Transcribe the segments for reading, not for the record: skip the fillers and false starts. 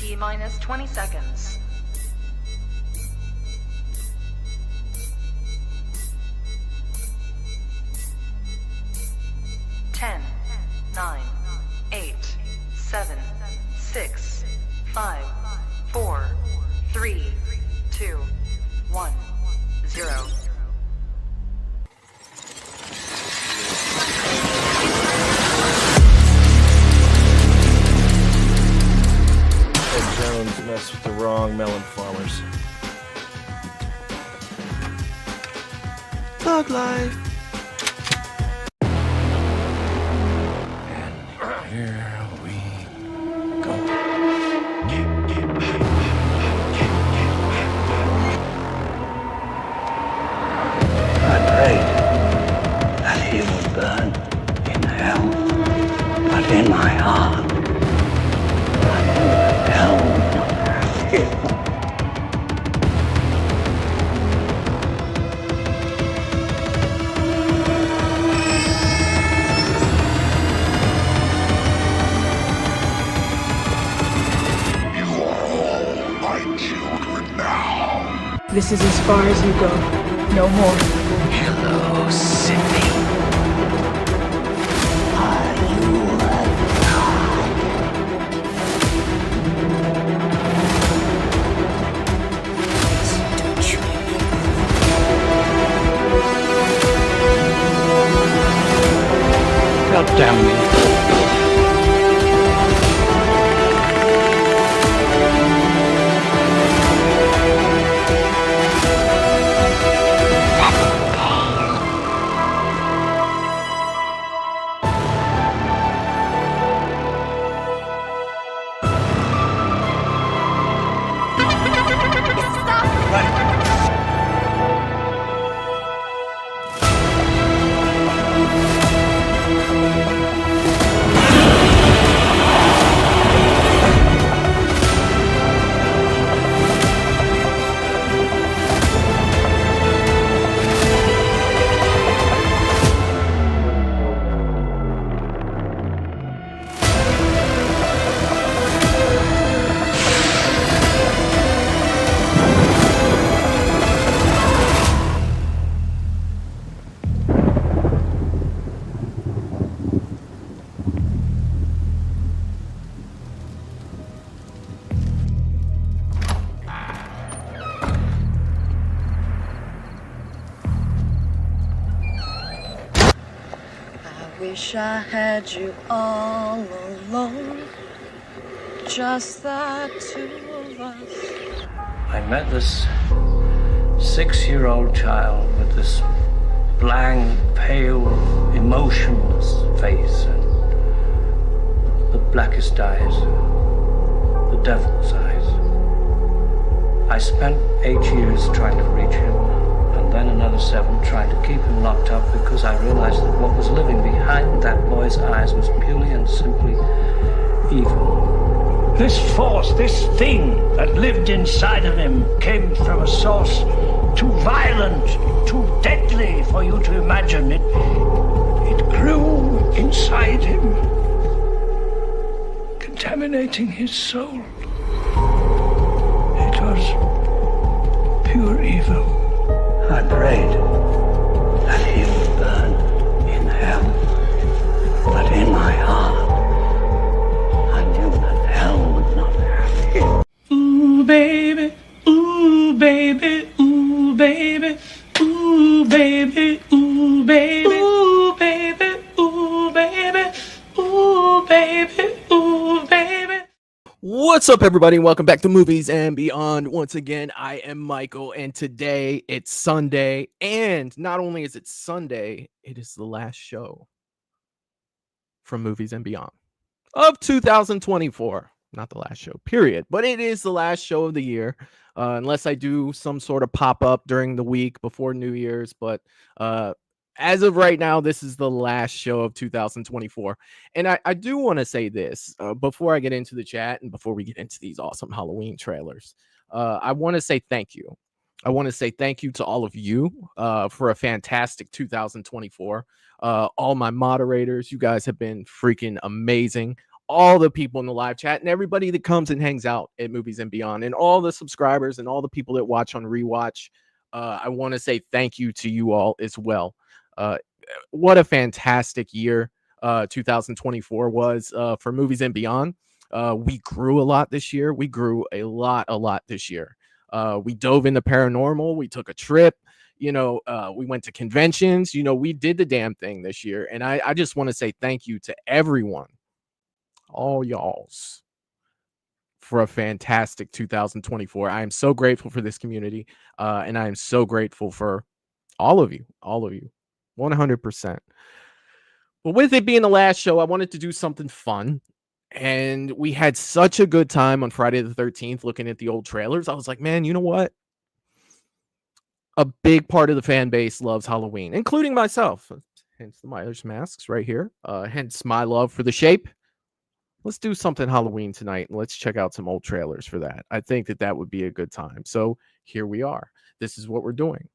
T-minus 20 seconds. 10, 9, 8, 7, 6, 5, 4, 3, 2, 1, 0. Ed Jones messed with the wrong melon farmers. Thug life. And here we go. I prayed that he would burn in hell, but in my heart, I knew that hell would not have him. You are all my children now. This is as far as you go. No more. Hello, Sydney. Are you God damn me. Wish I had you all alone, just the two of us. I met this 6-year-old child with this blank, pale, emotionless face and the blackest eyes, the devil's eyes. I spent 8 years trying to reach him, and then another 7 trying to keep him locked up because I realized that what was living behind that boy's eyes was purely and simply evil. This force, this thing that lived inside of him came from a source too violent, too deadly for you to imagine. It grew inside him, contaminating his soul. It was pure evil. I prayed that he would burn in hell, but in my heart, I knew that hell would not have him. Ooh, baby, ooh, baby, ooh, baby, ooh, baby, ooh, baby, ooh, baby, ooh, baby, ooh, baby, ooh, baby. What's up, everybody? Welcome back to Movies and Beyond. Once again, I am Michael, and today it's Sunday. And not only is it Sunday, it is the last show from Movies and Beyond of 2024. Not the last show, period. But it is the last show of the year, unless I do some sort of pop-up during the week before New Year's. But as of right now, this is the last show of 2024. And I do want to say this before I get into the chat and before we get into these awesome Halloween trailers. I want to say thank you. I want to say thank you to all of you for a fantastic 2024. All my moderators, you guys have been freaking amazing. all the people in the live chat and everybody that comes and hangs out at Movies and Beyond, and all the subscribers and all the people that watch on Rewatch. I want to say thank you to you all as well. What a fantastic year 2024 was for Movies and Beyond. We grew a lot this year. We grew a lot this year. We dove into paranormal. We took a trip. We went to conventions. We did the damn thing this year. And I just want to say thank you to everyone, all y'alls, for a fantastic 2024. I am so grateful for this community. And I am so grateful for all of you, 100%. But with it being the last show, I wanted to do something fun. And we had such a good time on Friday the 13th looking at the old trailers. I was like, man, you know what? A big part of the fan base loves Halloween, including myself. Hence the Myers masks right here. Hence my love for The Shape. Let's do something Halloween tonight, and let's check out some old trailers for that. I think that would be a good time. So here we are. This is what we're doing.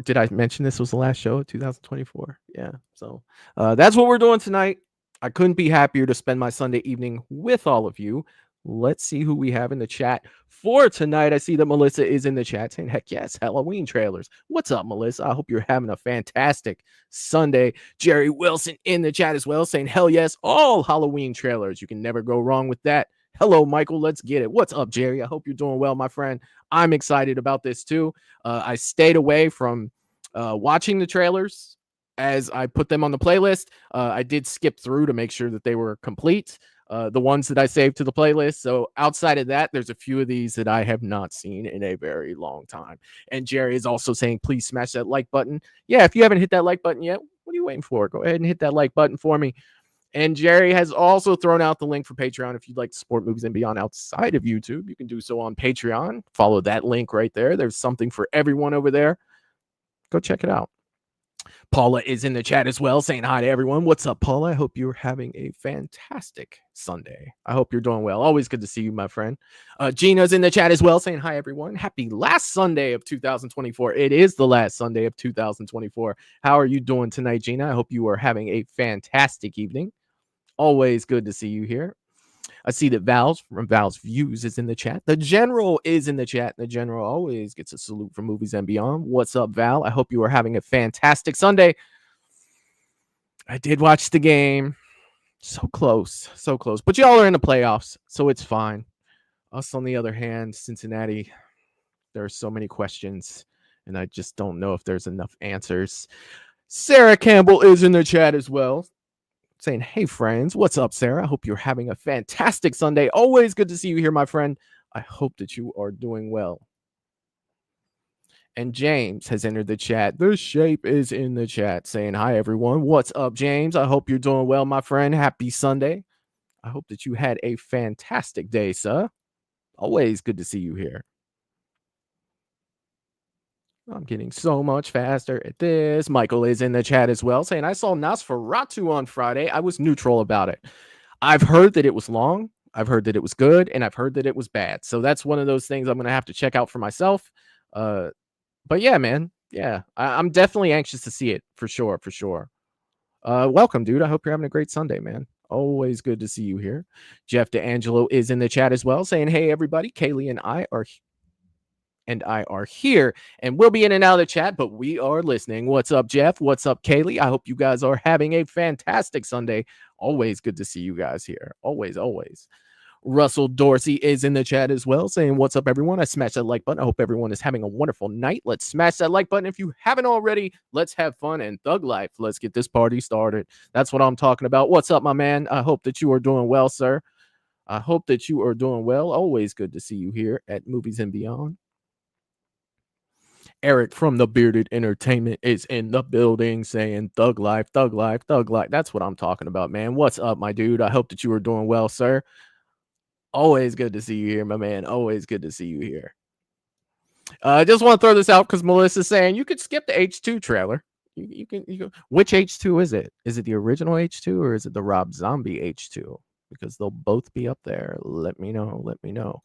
Did I mention this was the last show of 2024? Yeah. So that's what we're doing tonight. I couldn't be happier to spend my Sunday evening with all of you. Let's see who we have in the chat for tonight. I see that Melissa is in the chat saying, heck yes, Halloween trailers. What's up, Melissa? I hope you're having a fantastic Sunday. Jerry Wilson in the chat as well saying, hell yes, all Halloween trailers. You can never go wrong with that. Hello, Michael. Let's get it. What's up, Jerry? I hope you're doing well, my friend. I'm excited about this too. I stayed away from watching the trailers as I put them on the playlist. I did skip through to make sure that they were complete. The ones that I saved to the playlist. So outside of that, there's a few of these that I have not seen in a very long time. And Jerry is also saying, please smash that like button. Yeah, if you haven't hit that like button yet, what are you waiting for? Go ahead and hit that like button for me. And Jerry has also thrown out the link for Patreon. If you'd like to support Movies and Beyond outside of YouTube, you can do so on Patreon. Follow that link right there. There's something for everyone over there. Go check it out. Paula is in the chat as well saying hi to everyone. What's up, Paula? I hope you're having a fantastic Sunday. I hope you're doing well. Always good to see you, my friend. Gina's in the chat as well saying hi, everyone. Happy last Sunday of 2024. It is the last Sunday of 2024. How are you doing tonight, Gina? I hope you are having a fantastic evening. Always good to see you here. I see that Val's from Val's Views is in the chat. The General is in the chat. The General always gets a salute from Movies and Beyond. What's up, Val? I hope you are having a fantastic Sunday. I did watch the game. So close. So close. But y'all are in the playoffs, so it's fine. Us, on the other hand, Cincinnati, there are so many questions, and I just don't know if there's enough answers. Sarah Campbell is in the chat as well, saying, hey, friends. What's up, Sarah? I hope you're having a fantastic Sunday. Always good to see you here, my friend. I hope that you are doing well. And James has entered the chat. The Shape is in the chat saying, hi, everyone. What's up, James? I hope you're doing well, my friend. Happy Sunday. I hope that you had a fantastic day, sir. Always good to see you here. I'm getting so much faster at this. Michael is in the chat as well saying, I saw Nosferatu on Friday. I was neutral about it. I've heard that it was long. I've heard that it was good. And I've heard that it was bad. So that's one of those things I'm going to have to check out for myself. But yeah, man. Yeah, I'm definitely anxious to see it for sure. For sure. Welcome, dude. I hope you're having a great Sunday, man. Always good to see you here. Jeff DeAngelo is in the chat as well saying, hey, everybody. Kaylee and I are here, and we'll be in and out of the chat, but we are listening. What's up, Jeff? What's up, Kaylee? I hope you guys are having a fantastic Sunday. Always good to see you guys here. Always, always. Russell Dorsey is in the chat as well saying, what's up, everyone? I smashed that like button. I hope everyone is having a wonderful night. Let's smash that like button. If you haven't already, let's have fun and thug life. Let's get this party started. That's what I'm talking about. What's up, my man? I hope that you are doing well, sir. I hope that you are doing well. Always good to see you here at Movies and Beyond. Eric from the Bearded Entertainment is in the building saying, thug life, thug life, thug life. That's what I'm talking about, man. What's up, my dude? I hope that you are doing well, sir. Always good to see you here, my man. Always good to see you here. I just want to throw this out because Melissa's saying you could skip the H2 trailer. You can. Which H2 is it? Is it the original H2 or is it the Rob Zombie H2? Because they'll both be up there. Let me know. Let me know.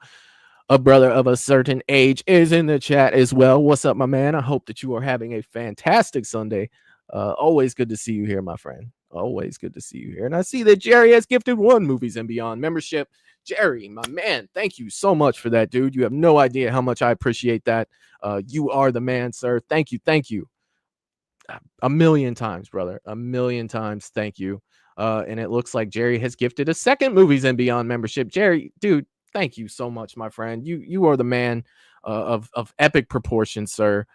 A brother of a certain age is in the chat as well. What's up, my man? I hope that you are having a fantastic Sunday. Always good to see you here, my friend. Always good to see you here. And I see that Jerry has gifted 1 Movies and Beyond membership. Jerry, my man, thank you so much for that, dude. You have no idea how much I appreciate that. You are the man, sir. Thank you. Thank you. A million times, brother. A million times. Thank you. And it looks like Jerry has gifted a 2nd Movies and Beyond membership. Jerry, dude, thank you so much, my friend. You are the man of epic proportions, sir.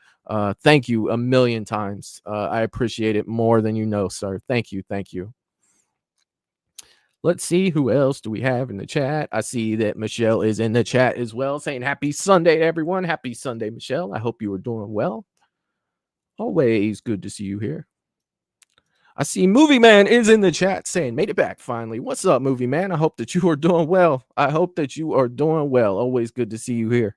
Thank you a million times. I appreciate it more than you know, sir. Thank you. Thank you. Let's see, who else do we have in the chat? I see that Michelle is in the chat as well, saying happy Sunday to everyone. Happy Sunday, Michelle. I hope you are doing well. Always good to see you here. I see Movie Man is in the chat saying, made it back finally. What's up, Movie Man? I hope that you are doing well. I hope that you are doing well. Always good to see you here.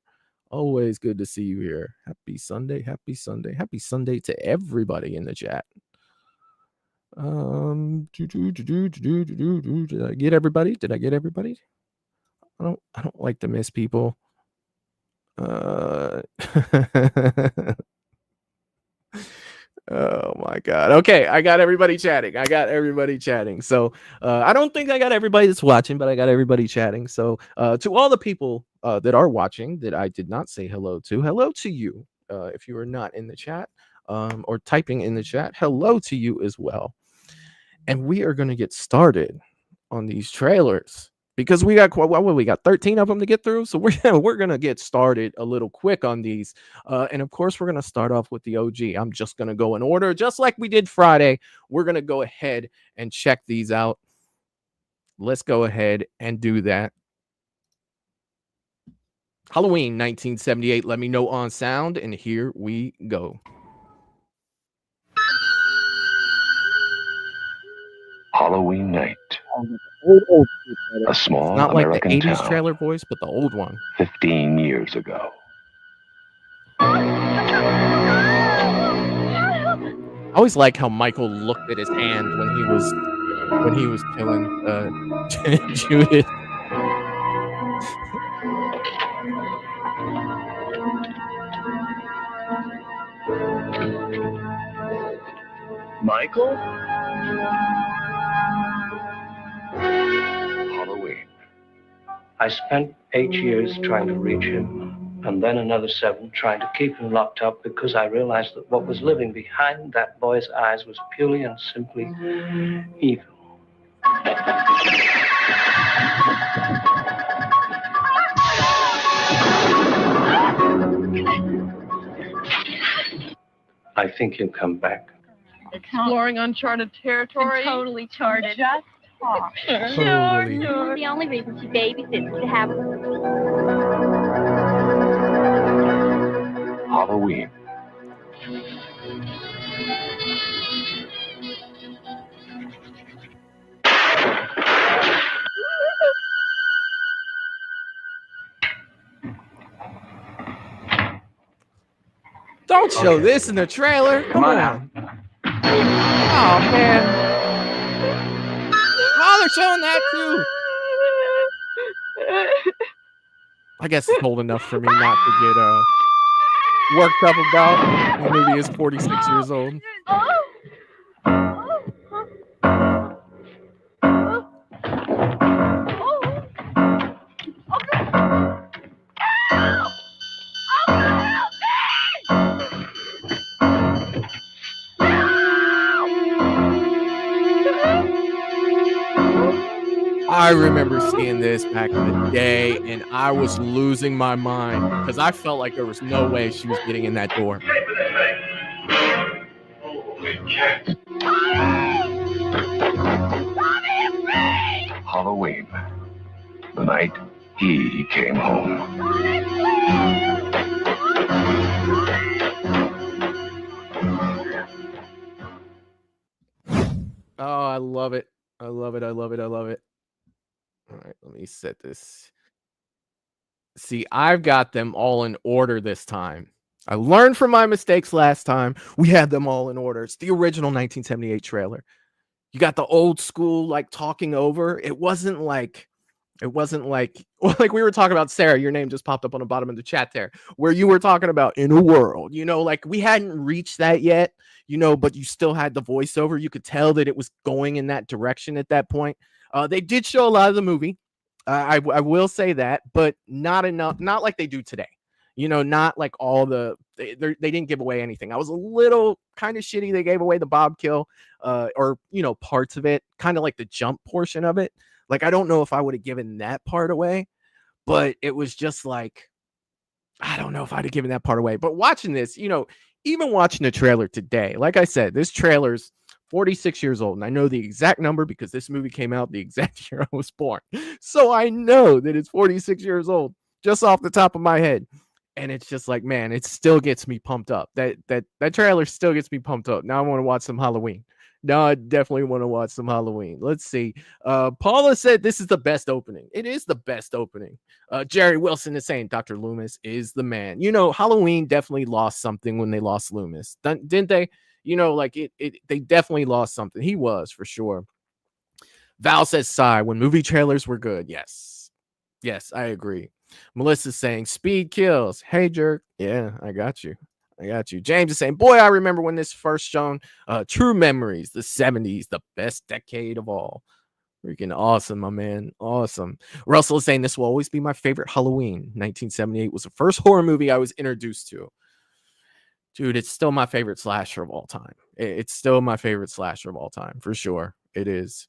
Always good to see you here. Happy Sunday. Happy Sunday. Happy Sunday to everybody in the chat. Did I get everybody? Did I get everybody? I don't like to miss people. Oh my God. Okay, I got everybody chatting. So I don't think I got everybody that's watching, but I got everybody chatting. So to all the people that are watching that I did not say hello to you. If you are not in the chat or typing in the chat, hello to you as well. And we are going to get started on these trailers because we got 13 of them to get through. So we're going to get started a little quick on these. And of course, we're going to start off with the OG. I'm just going to go in order, just like we did Friday. We're going to go ahead and check these out. Let's go ahead and do that. Halloween 1978. Let me know on sound. And here we go. Halloween night. A small Not like American the 80s town. trailer voice, but the old one. 15 years ago. I always like how Michael looked at his hand when he was killing Judith. Michael? Halloween. I spent 8 years trying to reach him, and then another 7 trying to keep him locked up because I realized that what was living behind that boy's eyes was purely and simply evil. I think he'll come back. Exploring uncharted territory. Totally charted. Just talk. Totally. The only reason she babysits is to have Halloween. Don't show this in the trailer. Come on. Oh man. Oh, they're showing that too. I guess it's old enough for me not to get worked up about. The movie is 46 years old. I remember seeing this back in the day, and I was losing my mind because I felt like there was no way she was getting in that door. Halloween. The night he came home. Oh, I love it. I love it. I love it. I love it. All right, let me set this. See, I've got them all in order this time. I learned from my mistakes last time. We had them all in order. It's the original 1978 trailer. You got the old school, like, talking over. It wasn't like It wasn't like we were talking about, Sarah, your name just popped up on the bottom of the chat there, where you were talking about In a World, like we hadn't reached that yet, but you still had the voiceover. You could tell that it was going in that direction at that point. They did show a lot of the movie. I will say that, but not enough, not like they do today. Not like all they didn't give away anything. I was a little kind of shitty. They gave away the Bob kill, or parts of it, kind of like the jump portion of it. Like, I don't know if I would have given that part away, but it was just like, I don't know if I'd have given that part away. But watching this, even watching the trailer today, like I said, this trailer's 46 years old. And I know the exact number because this movie came out the exact year I was born. So I know that it's 46 years old just off the top of my head. And it's just like, man, it still gets me pumped up. That trailer still gets me pumped up. Now I want to watch some Halloween. Now I definitely want to watch some Halloween. Let's see. Paula said this is the best opening. It is the best opening. Jerry Wilson is saying Dr. Loomis is the man. Halloween definitely lost something when they lost Loomis. Didn't they? They definitely lost something. He was, for sure. Val says sigh when movie trailers were good. Yes, I agree. Melissa's saying speed kills. Hey, jerk. Yeah, I got you. James is saying, boy, I remember when this first shown. True memories, the 70s, the best decade of all. Freaking awesome, my man. Awesome. Russell is saying this will always be my favorite Halloween. 1978 was the first horror movie I was introduced to. Dude, it's still my favorite slasher of all time. It's still my favorite slasher of all time, for sure. It is.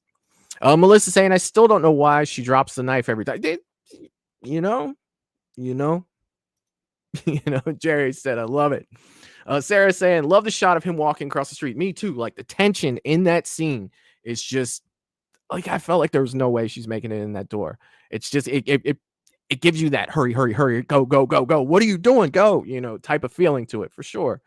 Melissa saying, I still don't know why she drops the knife every time. Jerry said, I love it. Sarah saying, love the shot of him walking across the street. Me too. Like, the tension in that scene is just like, I felt like there was no way she's making it in that door. It's just, it gives you that hurry, go, go. What are you doing? Go, type of feeling to it, for sure.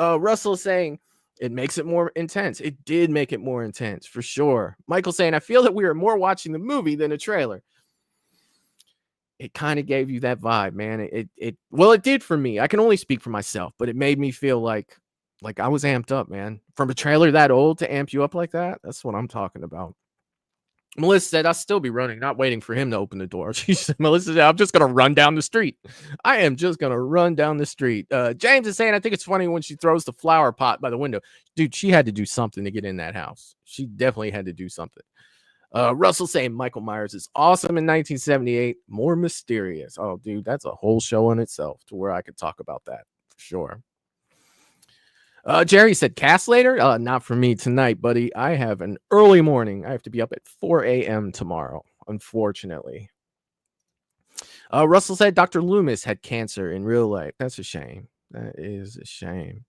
Russell saying it makes it more intense. It did make it more intense, for sure. Michael saying, I feel that we are more watching the movie than a trailer. It kind of gave you that vibe, man. It did for me. I can only speak for myself, but it made me feel like I was amped up, man. From a trailer that old to amp you up like that, that's what I'm talking about. Melissa said, I'll still be running, not waiting for him to open the door. Melissa said, I'm just going to run down the street. I am just going to run down the street. James is saying, I think it's funny when she throws the flower pot by the window. Dude, she had to do something to get in that house. She definitely had to do something. Russell saying Michael Myers is awesome in 1978. More mysterious. Oh, dude, that's a whole show in itself to where I could talk about that for sure. Jerry said, cast later? Not for me tonight, buddy. I have an early morning. I have to be up at 4 a.m. tomorrow, unfortunately. Russell said Dr. Loomis had cancer in real life. That's a shame. That is a shame.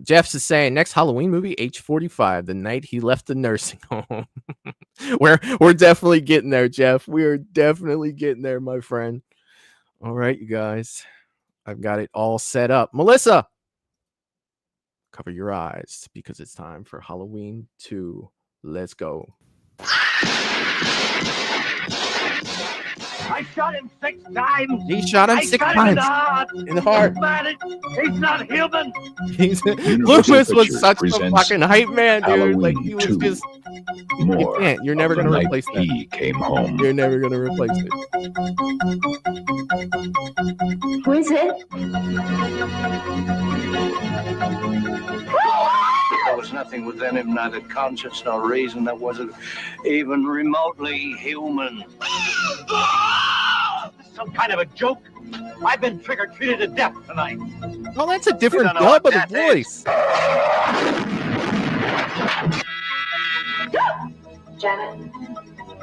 Jeff's is saying next Halloween movie, H45, the night he left the nursing home. We're definitely getting there, Jeff. We are definitely getting there, my friend. All right, you guys. I've got it all set up. Melissa, cover your eyes because it's time for Halloween 2. Let's go. I shot him 6 times. He shot him 6 times in the heart. He's not human. Loomis was such a fucking hype man, dude. Halloween like he was 2. just. More you can't. You're never gonna replace that. He came home. You're never gonna replace it. Who is it? There was nothing within him, neither conscience nor reason, that wasn't even remotely human. Some kind of a joke. I've been trick-or-treated to death tonight. Well, that's a different You don't know dub of the what that voice. Janet,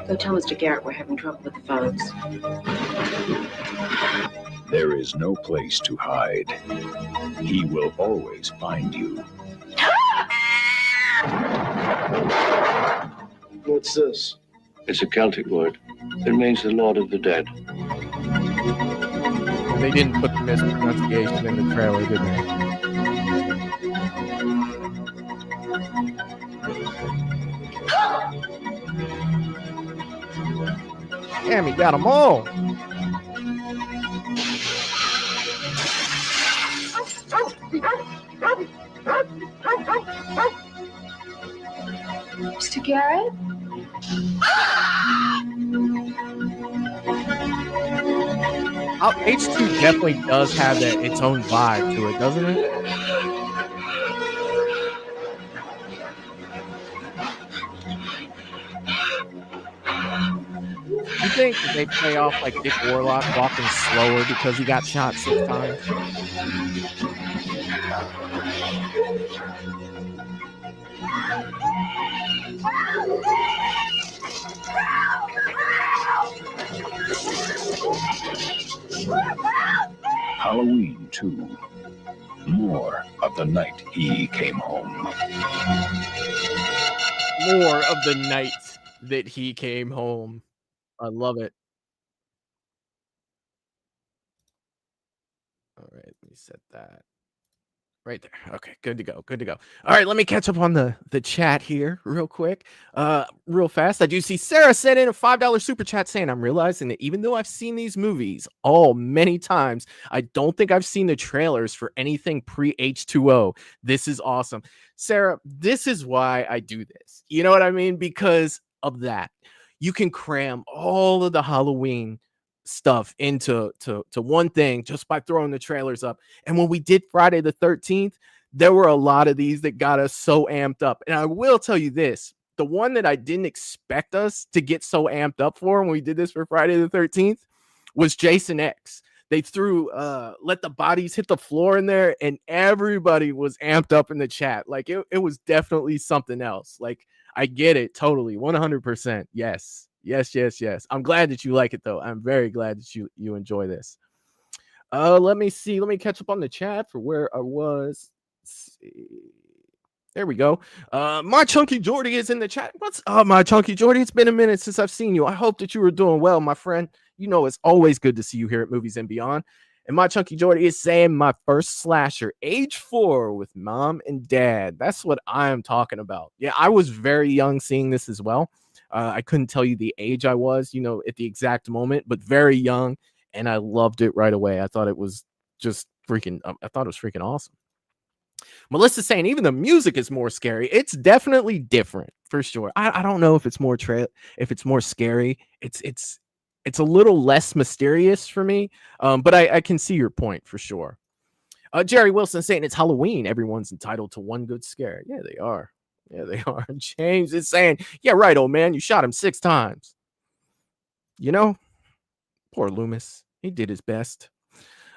go tell Mr. Garrett we're having trouble with the phones. There is no place to hide. He will always find you. What's this? It's a Celtic word. It means the Lord of the Dead. They didn't put the mispronunciation in the trailer, did they? Damn, he got them all. Mr. Garrett? H2 definitely does have its own vibe to it, doesn't it? You think that they play off like Dick Warlock walking slower because he got shot 6 times? Halloween 2. More of the night he came home. More of the night that he came home. I love it. All right, let me set that right there. Okay, good to go. Good to go. All right, let me catch up on the chat here real quick. Real fast. I do see Sarah sent in a $5 super chat saying, I'm realizing that even though I've seen these movies many times, I don't think I've seen the trailers for anything pre H2O. This is awesome. Sarah, this is why I do this. You know what I mean? Because of that. You can cram all of the Halloween stuff into one thing just by throwing the trailers up. And when we did Friday the 13th, there were a lot of these that got us so amped up. And I will tell you this, the one that I didn't expect us to get so amped up for when we did this for Friday the 13th was Jason X. They threw Let the Bodies Hit the Floor in there, and everybody was amped up in the chat. Like it was definitely something else. Like I get it totally, 100%. Yes. Yes. I'm glad that you like it, though. I'm very glad that you enjoy this. Let me see. Let me catch up on the chat for where I was. Let's see. There we go. My Chunky Jordy is in the chat. What's up, my Chunky Jordy? It's been a minute since I've seen you. I hope that you were doing well, my friend. You know it's always good to see you here at Movies and Beyond. And my Chunky Jordy is saying my first slasher, age 4 with mom and dad. That's what I'm talking about. Yeah, I was very young seeing this as well. I couldn't tell you the age I was, at the exact moment, but very young. And I loved it right away. I thought it was just freaking awesome. Melissa's saying even the music is more scary. It's definitely different for sure. I don't know if it's more if it's more scary. It's a little less mysterious for me. But I can see your point for sure. Jerry Wilson saying it's Halloween. Everyone's entitled to one good scare. Yeah, they are. Yeah, they are. James is saying, yeah, right, old man. You shot him 6 times. Poor Loomis. He did his best.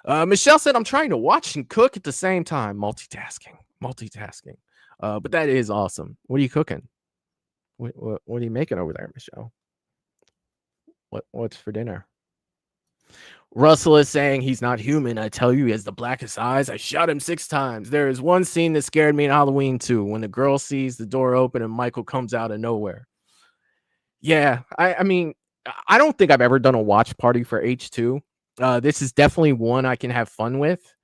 Michelle said, I'm trying to watch and cook at the same time. Multitasking. But that is awesome. What are you cooking? What are you making over there, Michelle? What's for dinner? Russell is saying he's not human. I tell you, he has the blackest eyes. I shot him 6 times. There is one scene that scared me in Halloween 2 when the girl sees the door open and Michael comes out of nowhere. Yeah, I mean, I don't think I've ever done a watch party for H2. This is definitely one I can have fun with.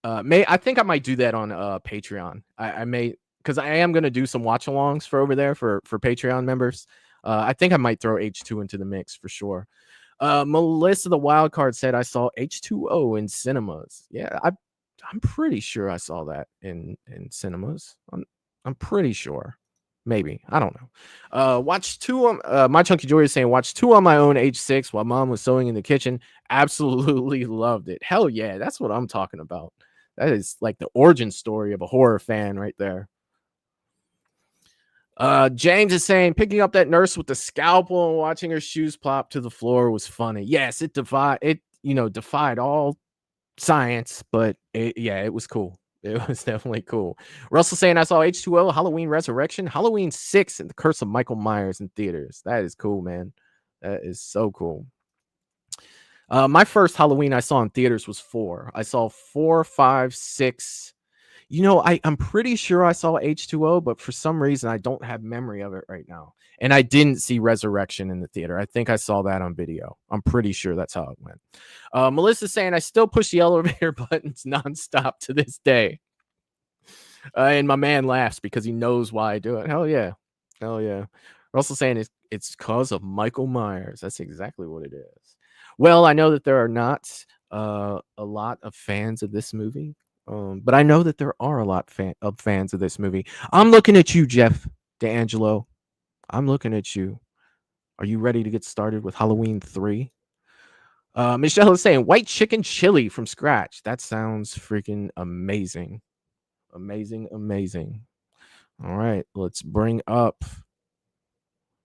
I think I might do that on Patreon. I may, because I am going to do some watch alongs for over there for Patreon members. I think I might throw H2 into the mix for sure. Melissa the Wildcard said I saw H2O in cinemas. Yeah, I'm pretty sure I saw that in cinemas. I'm pretty sure. Maybe. I don't know. Watch 2 on my Chunky Joy is saying watch 2 on my own age 6 while mom was sewing in the kitchen. Absolutely loved it. Hell yeah, that's what I'm talking about. That is like the origin story of a horror fan right there. James is saying picking up that nurse with the scalpel and watching her shoes plop to the floor was funny. Yes, it defied all science, but it was cool. It was definitely cool. Russell saying I saw H2O, Halloween Resurrection, Halloween 6, and The Curse of Michael Myers in theaters. That is cool, man. That is so cool. My first Halloween I saw in theaters was 4. I saw 4, 5, 6. I'm pretty sure I saw H2O, but for some reason I don't have memory of it right now. And I didn't see Resurrection in the theater. I think I saw that on video. I'm pretty sure that's how it went. Melissa's saying I still push the elevator buttons nonstop to this day. And my man laughs because he knows why I do it. Hell yeah. Russell saying it's cause of Michael Myers. That's exactly what it is. Well, I know that there are not a lot of fans of this movie. But I know that there are a lot of fans of this movie. I'm looking at you, Jeff D'Angelo. I'm looking at you. Are you ready to get started with Halloween 3? Michelle is saying white chicken chili from scratch. That sounds freaking amazing. Amazing. All right, let's bring up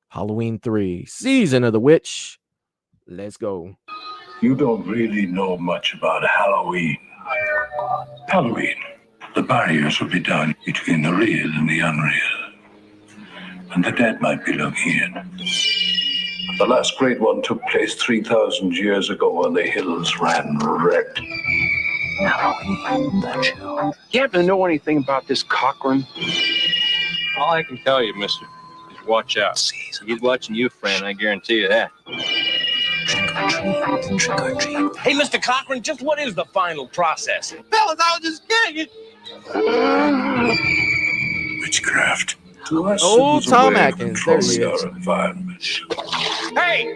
Halloween 3, Season of the Witch. Let's go. You don't really know much about Halloween. Halloween, the barriers will be down between the real and the unreal. And the dead might be looking in. The last great one took place 3,000 years ago when the hills ran red. Halloween, the children. You happen to know anything about this Cochran? All I can tell you, mister, is watch out. He's watching you, friend, I guarantee you that. Trick or treat. Hey, Mr. Cochran, just what is the final process? Fellas, I was just kidding. Witchcraft. To us, Oh, it was a Tom way of Atkins, there he controlling is. our environment. Hey!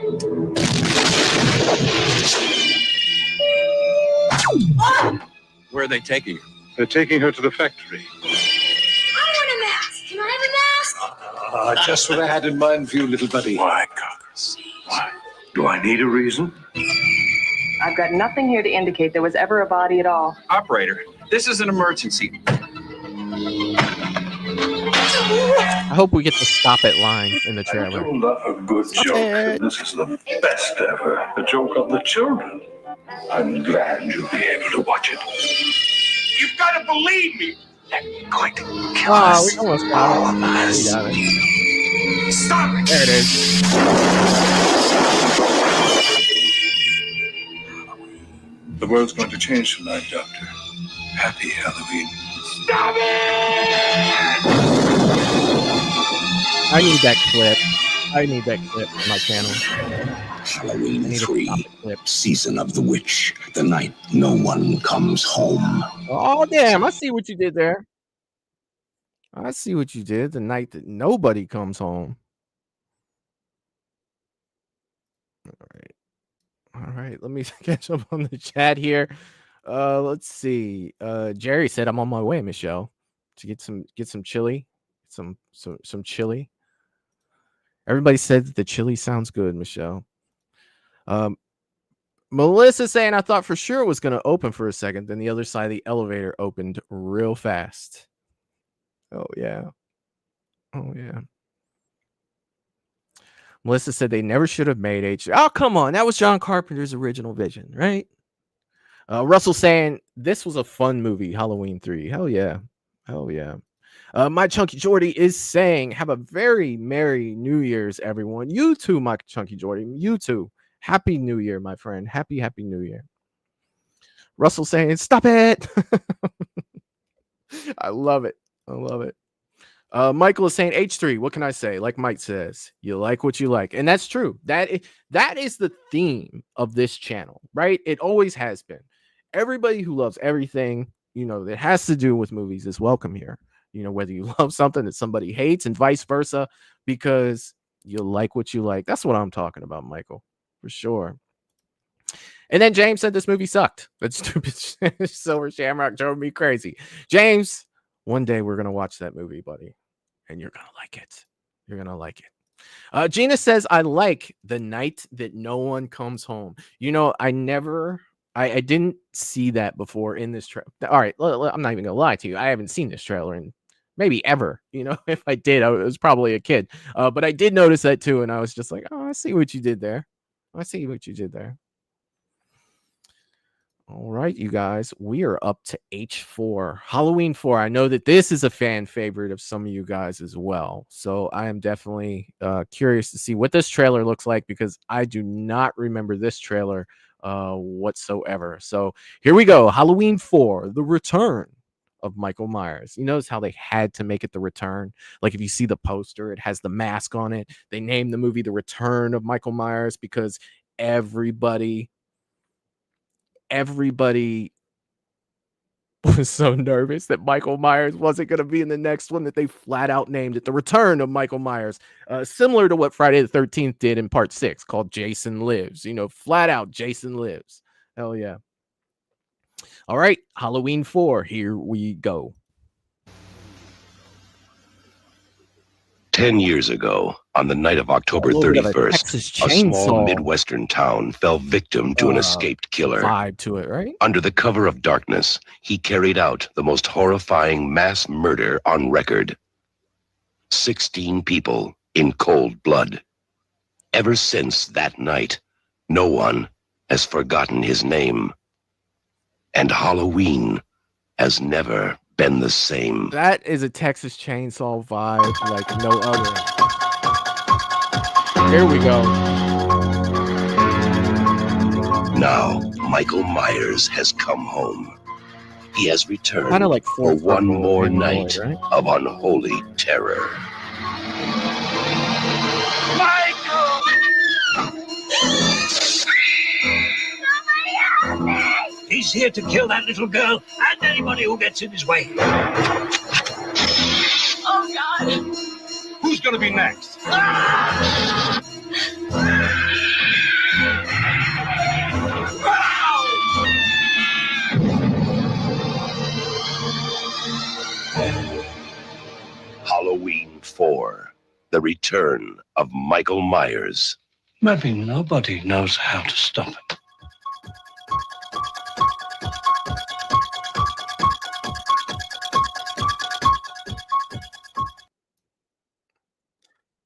Where are they taking her? They're taking her to the factory. I want a mask. Can I have a mask? Just what I had in mind for you, little buddy. Why, Cochran? Why? Do I need a reason? I've got nothing here to indicate there was ever a body at all. Operator, this is an emergency. I hope we get the stop it line in the I trailer. do love a good joke, and this is the best ever. A joke on the children. I'm glad you'll be able to watch it. You've got to believe me. They're going to kill Oh, us. we almost got All it. of us. We got it. Stop it! There it is. The world's going to change tonight, Doctor. Happy Halloween. Stop it! I need that clip. I need that clip for my channel. Halloween I need a 3, stop it clip. Season of the Witch, the night no one comes home. Oh, damn. I see what you did there. I see what you did. The night that nobody comes home. All right. Let me catch up on the chat here. Let's see. Jerry said I'm on my way, Michelle, to get some chili. Some chili. Everybody said that the chili sounds good, Michelle. Melissa saying I thought for sure it was going to open for a second, then the other side of the elevator opened real fast. Oh yeah. Melissa said they never should have made H. Oh, come on. That was John Carpenter's original vision, right? Russell saying this was a fun movie, Halloween 3. Hell yeah. My Chunky Jordy is saying, have a very Merry New Year's, everyone. You too, my Chunky Jordy. You too. Happy New Year, my friend. Happy New Year. Russell saying, stop it. I love it. Michael is saying H3. What can I say? Like Mike says, you like what you like. And that's true. That is the theme of this channel, right? It always has been. Everybody who loves everything, that has to do with movies is welcome here. Whether you love something that somebody hates and vice versa, because you like what you like. That's what I'm talking about, Michael, for sure. And then James said this movie sucked. That stupid Silver Shamrock drove me crazy. James, one day we're going to watch that movie, buddy. And you're going to like it. Gina says, I like the night that no one comes home. I didn't see that before in this trailer. All right, I'm not even going to lie to you. I haven't seen this trailer in maybe ever. If I did, I was probably a kid. But I did notice that too. And I was just like, oh, I see what you did there. All right, you guys, we are up to H4, Halloween 4. I know that this is a fan favorite of some of you guys as well. So I am definitely curious to see what this trailer looks like, because I do not remember this trailer whatsoever. So here we go. Halloween 4, the return of Michael Myers. You notice how they had to make it the return? Like if you see the poster, it has the mask on it. They named the movie The Return of Michael Myers because everybody was so nervous that Michael Myers wasn't going to be in the next one that they flat out named it The Return of Michael Myers. Similar to what Friday the 13th did in part 6 called Jason Lives. Flat out Jason Lives. Hell yeah. All right, Halloween 4, here we go. 10 years ago, on the night of October A little bit of a 31st, Texas a small Chainsaw Midwestern town fell victim to an escaped killer. vibe to it, right? Under the cover of darkness, he carried out the most horrifying mass murder on record. 16 people in cold blood. Ever since that night, no one has forgotten his name. And Halloween has never been the same. That is a Texas Chainsaw vibe like no other. Here we go. Now, Michael Myers has come home. He has returned Kinda like for Fourth one Circle more in Illinois, night right? of unholy terror. He's here to kill that little girl and anybody who gets in his way. Oh, God. Who's gonna be next? Halloween 4, the return of Michael Myers. Maybe nobody knows how to stop him.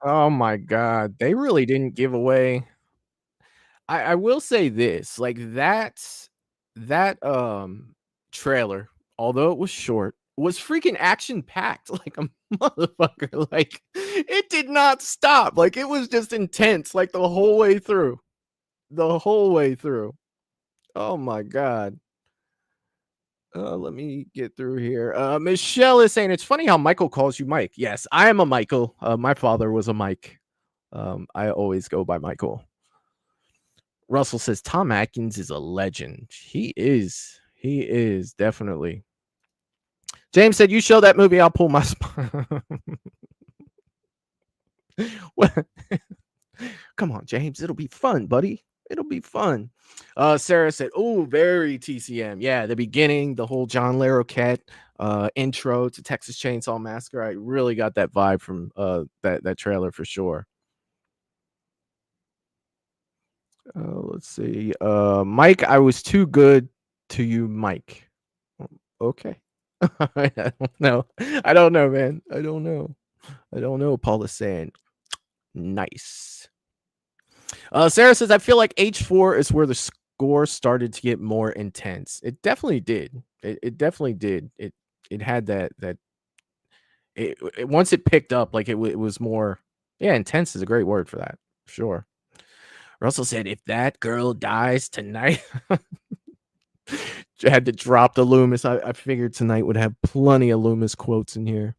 Oh my god, they really didn't give away. I will say this, like that trailer, although it was short, was freaking action packed like a motherfucker. Like it did not stop. Like it was just intense like the whole way through. The whole way through. Oh my god. Let me get through here. Michelle is saying it's funny how Michael calls you Mike. Yes, I am a Michael. My father was a Mike. I always go by Michael. Russell says Tom Atkins is a legend. He is. He is definitely. James said, "You show that movie, I'll pull my spine." Come on, James. It'll be fun, buddy. It'll be fun. Sarah said, "Oh, very TCM. Yeah, the beginning, the whole John Larroquette intro to Texas Chainsaw Massacre. I really got that vibe from that trailer for sure." Let's see. Mike, I was too good to you, Mike. Okay. I don't know. I don't know, man. I don't know. Paul is saying, nice. Sarah says, I feel like H4 is where the score started to get more intense. It definitely did. It definitely did. It had that once it picked up, like it was more, yeah, intense is a great word for that. Sure. Russell said, if that girl dies tonight, I had to drop the Loomis. I figured tonight would have plenty of Loomis quotes in here.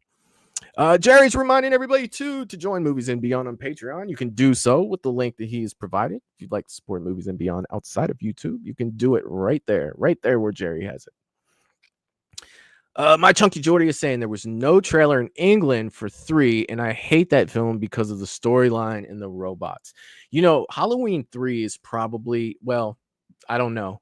Jerry's reminding everybody to join Movies and Beyond on Patreon. You can do so with the link that he has provided. If you'd like to support Movies and Beyond outside of YouTube, you can do it right there where Jerry has it. My Chunky Jordy is saying there was no trailer in England for 3, and I hate that film because of the storyline and the robots. You know, Halloween 3 is probably, well, I don't know.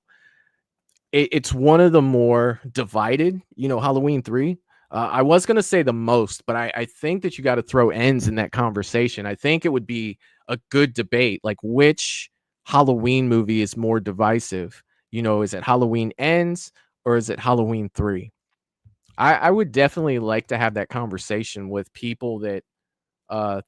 It's one of the more divided, you know, Halloween 3. I was going to say the most, but I think that you got to throw ends in that conversation. I think it would be a good debate, like which Halloween movie is more divisive? You know, is it Halloween Ends or is it Halloween 3? I would definitely like to have that conversation with people that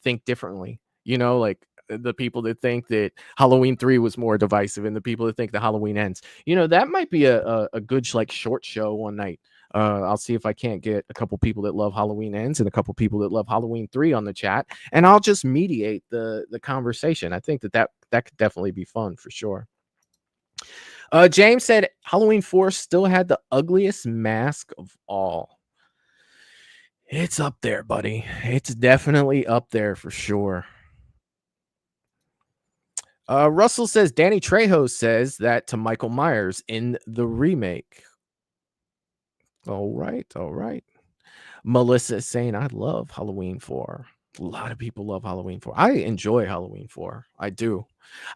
think differently, you know, like the people that think that Halloween 3 was more divisive and the people that think the Halloween Ends. You know, that might be a good like short show one night. I'll see if I can't get a couple people that love Halloween Ends and a couple people that love Halloween 3 on the chat, and I'll just mediate the conversation. I think that could definitely be fun for sure. James said Halloween 4 still had the ugliest mask of all. It's up there, buddy. It's definitely up there for sure. Russell says Danny Trejo says that to Michael Myers in the remake. All right. Melissa is saying I love Halloween 4. A lot of people love Halloween 4. I enjoy Halloween 4. I do.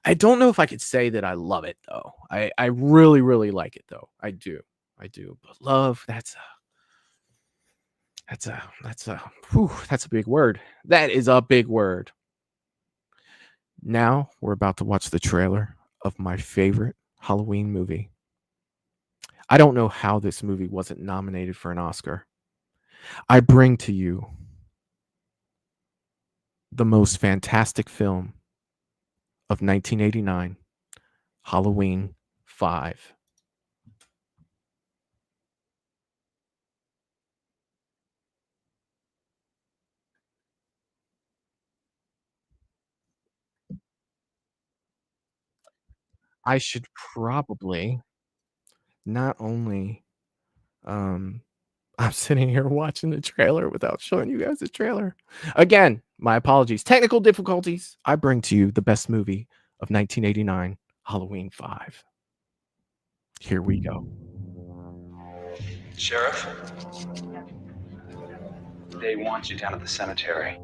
I don't know if I could say that I love it though. I really, really like it though. I do. But love, that's That's a big word. That is a big word. Now we're about to watch the trailer of my favorite Halloween movie. I don't know how this movie wasn't nominated for an Oscar. I bring to you the most fantastic film of 1989, Halloween 5. I should probably not only I'm sitting here watching the trailer without showing you guys the trailer. Again, my apologies. Technical difficulties. I bring to you the best movie of 1989, Halloween 5. Here we go. Sheriff? They want you down at the cemetery.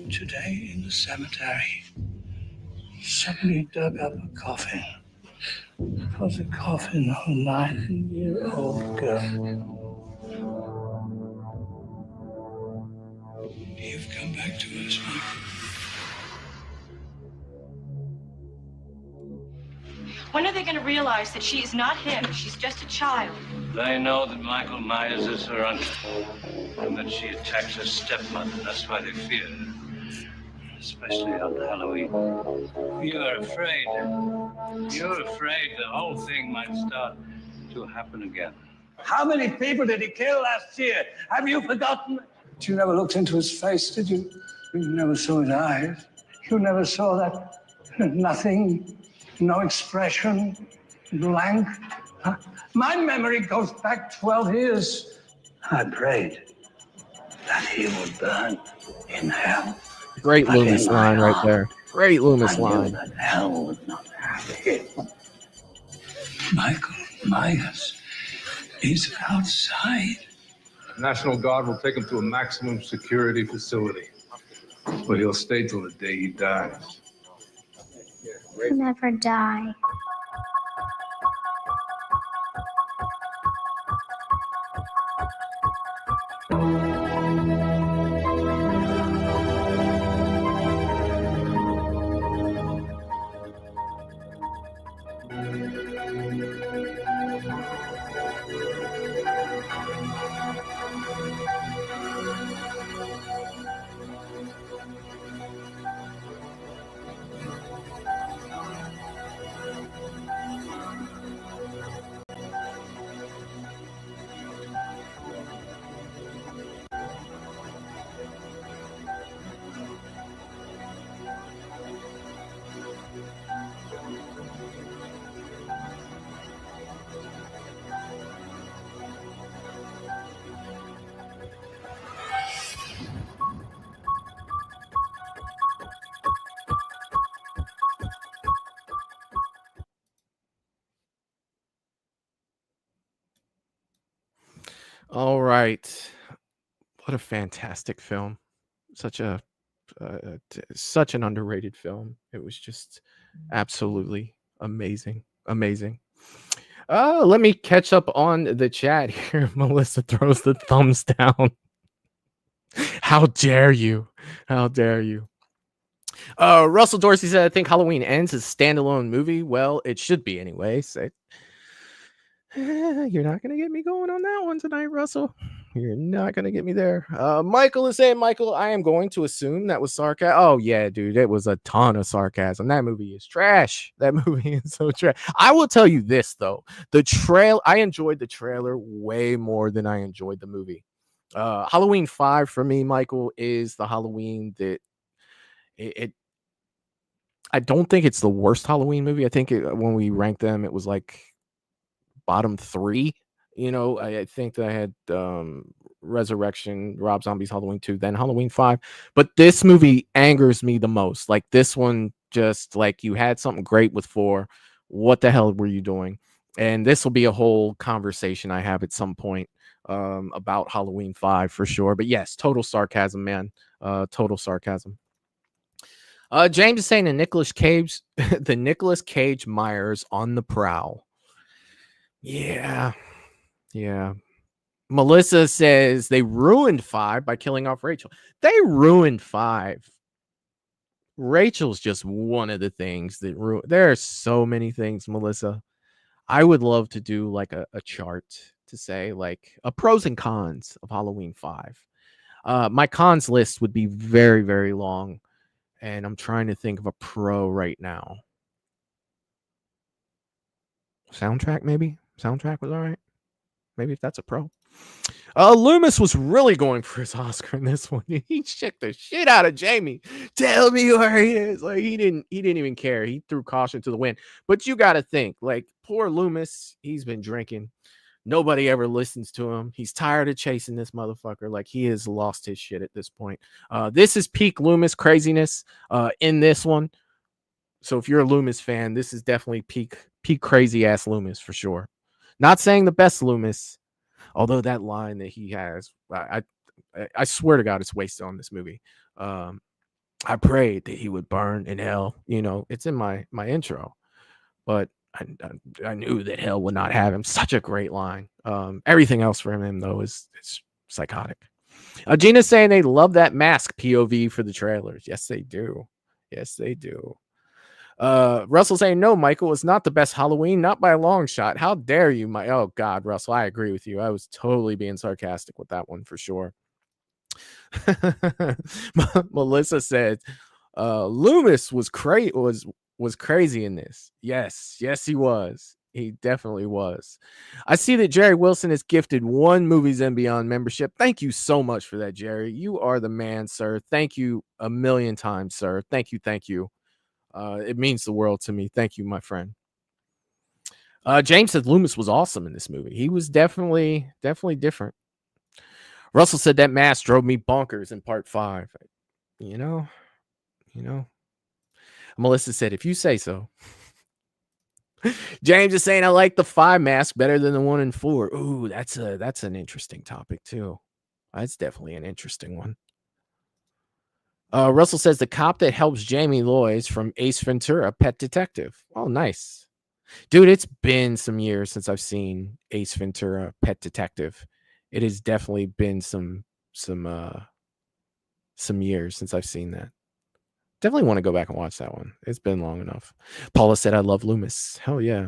Today in the cemetery, somebody dug up a coffin. It was a coffin of a 9-year-old girl. You've come back to us, Michael. When are they going to realize that she is not him? She's just a child. They know that Michael Myers is her uncle, and that she attacks her stepmother. That's why they fear her, especially on Halloween. You're afraid. You're afraid the whole thing might start to happen again. How many people did he kill last year? Have you forgotten? But you never looked into his face, did you? You never saw his eyes. You never saw that nothing, no expression, blank. Huh? My memory goes back 12 years. I prayed that he would burn in hell. Great Loomis line right there. Great Loomis line. That hell would not have him. Michael Myers is outside. The National Guard will take him to a maximum security facility, where he'll stay till the day he dies. Never die. All right. What a fantastic film. Such an underrated film. It was just absolutely amazing. Let me catch up on the chat here. Melissa throws the thumbs down. How dare you? Russell Dorsey said, I think Halloween Ends is a standalone movie. Well, it should be anyway. So you're not going to get me going on that one tonight, Russell. You're not going to get me there. Michael is saying, Michael, I am going to assume that was sarcasm. Oh, yeah, dude. It was a ton of sarcasm. That movie is trash. That movie is so trash. I will tell you this, though. I enjoyed the trailer way more than I enjoyed the movie. Halloween 5 for me, Michael, is the Halloween that I don't think it's the worst Halloween movie. I think when we ranked them, it was like bottom 3. I think that I had Resurrection, Rob Zombie's Halloween 2, then Halloween 5. But this movie angers me the most. Like this one, just like you had something great with 4. What the hell were you doing? And this will be a whole conversation I have at some point about Halloween 5 for sure. But yes, total sarcasm, man. Total sarcasm. James is saying the Nicolas Cage Myers on the prowl. Yeah. Melissa says they ruined 5 by killing off Rachel. They ruined 5. Rachel's just one of the things that ruin. There are so many things, Melissa. I would love to do like a chart to say like a pros and cons of Halloween 5. My cons list would be very, very long, and I'm trying to think of a pro right now. Soundtrack, maybe? Soundtrack was all right. Maybe if that's a pro. Loomis was really going for his Oscar in this one. He checked the shit out of Jamie. Tell me where he is. Like he didn't even care. He threw caution to the wind. But you got to think, like poor Loomis, he's been drinking. Nobody ever listens to him. He's tired of chasing this motherfucker. Like he has lost his shit at this point. This is peak Loomis craziness in this one. So if you're a Loomis fan, this is definitely peak crazy ass Loomis for sure. Not saying the best Loomis, although that line that he has, I swear to God, it's wasted on this movie. I prayed that he would burn in hell. You know, it's in my intro, but I knew that hell would not have him. Such a great line. Everything else from him though is psychotic. Gina's saying they love that mask POV for the trailers. Yes, they do. Yes, they do. Russell saying no, Michael, it's not the best Halloween, not by a long shot. How dare you, oh God, Russell, I agree with you. I was totally being sarcastic with that one for sure. Melissa said Loomis was crazy in this. Yes, he was. He definitely was. I see that Jerry Wilson has gifted 1 Movies and Beyond membership. Thank you so much for that, Jerry. You are the man, sir. Thank you a million times, sir. Thank you. It means the world to me. Thank you, my friend. James said Loomis was awesome in this movie. He was definitely different. Russell said that mask drove me bonkers in part 5. You know. Melissa said, if you say so. James is saying I like the 5 mask better than the 1 and 4. Ooh, that's an interesting topic too. That's definitely an interesting one. Russell says the cop that helps Jamie Loyes from Ace Ventura, Pet Detective. Oh, nice. Dude, it's been some years since I've seen Ace Ventura, Pet Detective. It has definitely been some years since I've seen that. Definitely want to go back and watch that one. It's been long enough. Paula said, I love Loomis. Hell yeah.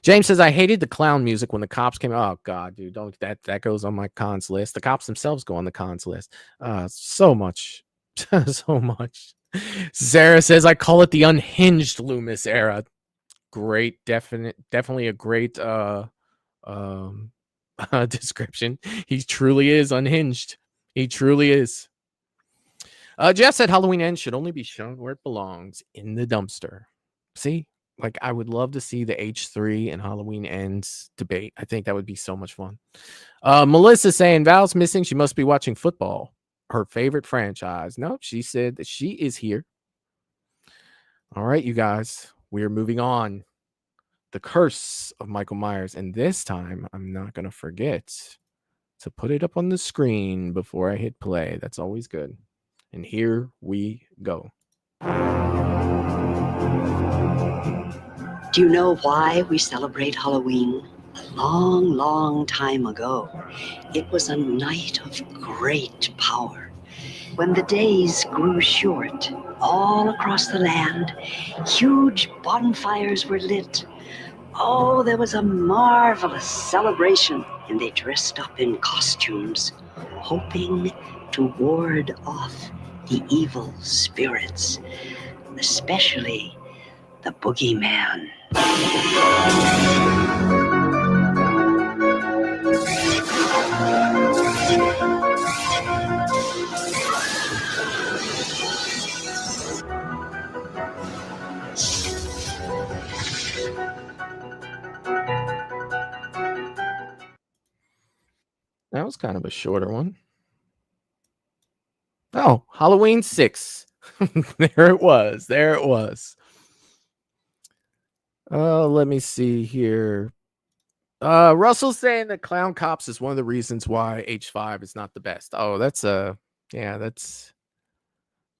James says, I hated the clown music when the cops came. Oh God, dude, don't that goes on my cons list. The cops themselves go on the cons list. So much. So much. Sarah says, I call it the unhinged Loomis era. Great, definitely a great description. He truly is unhinged. He truly is. Jeff said Halloween Ends should only be shown where it belongs, in the dumpster. See? Like, I would love to see the H3 and Halloween Ends debate. I think that would be so much fun. Melissa saying Val's missing. She must be watching football. Her favorite franchise. Nope, she said that she is here. All right, you guys. We are moving on. The Curse of Michael Myers. And this time, I'm not going to forget to put it up on the screen before I hit play. That's always good. And here we go. Do you know why we celebrate Halloween? A long, long time ago, it was a night of great power. When the days grew short, all across the land, huge bonfires were lit. Oh, there was a marvelous celebration, and they dressed up in costumes, hoping to ward off the evil spirits, especially the boogeyman. That was kind of a shorter one. Oh, Halloween 6. There it was. Let me see here. Russell's saying that Clown Cops is one of the reasons why H5 is not the best. Oh, that's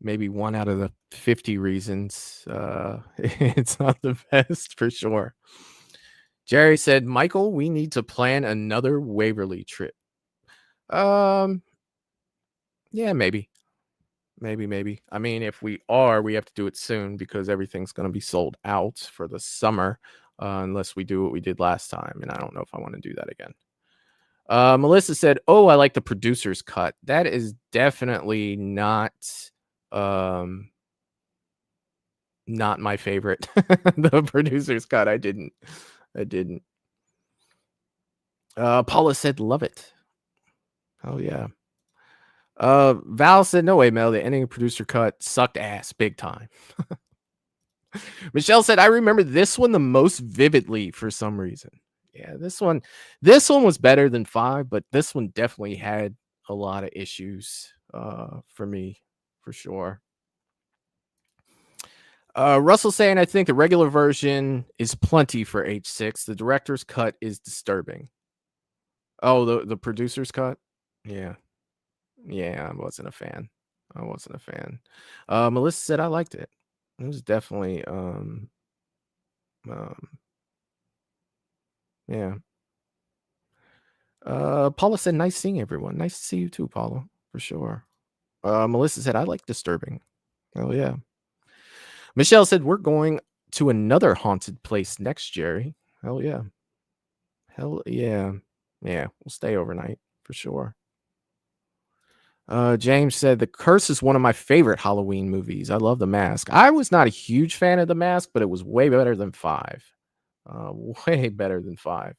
maybe 1 out of the 50 reasons. It's not the best for sure. Jerry said, Michael, we need to plan another Waverly trip. Yeah, maybe. Maybe. I mean, if we have to do it soon because everything's going to be sold out for the summer, unless we do what we did last time. And I don't know if I want to do that again. Melissa said, oh, I like the producer's cut. That is definitely not my favorite. The producer's cut. I didn't. Paula said, love it. Oh, yeah. Val said, no way, Mel. The ending producer cut sucked ass big time. Michelle said, I remember this one the most vividly for some reason. Yeah, this one was better than 5, but this one definitely had a lot of issues for me, for sure. Russell saying, I think the regular version is plenty for H6. The director's cut is disturbing. Oh, the producer's cut? Yeah. Yeah, I wasn't a fan. Melissa said, I liked it. It was definitely yeah. Paula said, nice seeing everyone. Nice to see you too, Paula, for sure. Melissa said, I like disturbing. Oh, yeah. Michelle said, we're going to another haunted place next, Jerry. Hell yeah. Yeah, we'll stay overnight for sure. James said, The Curse is one of my favorite Halloween movies. I love The Mask. I was not a huge fan of The Mask, but it was way better than 5. Way better than 5.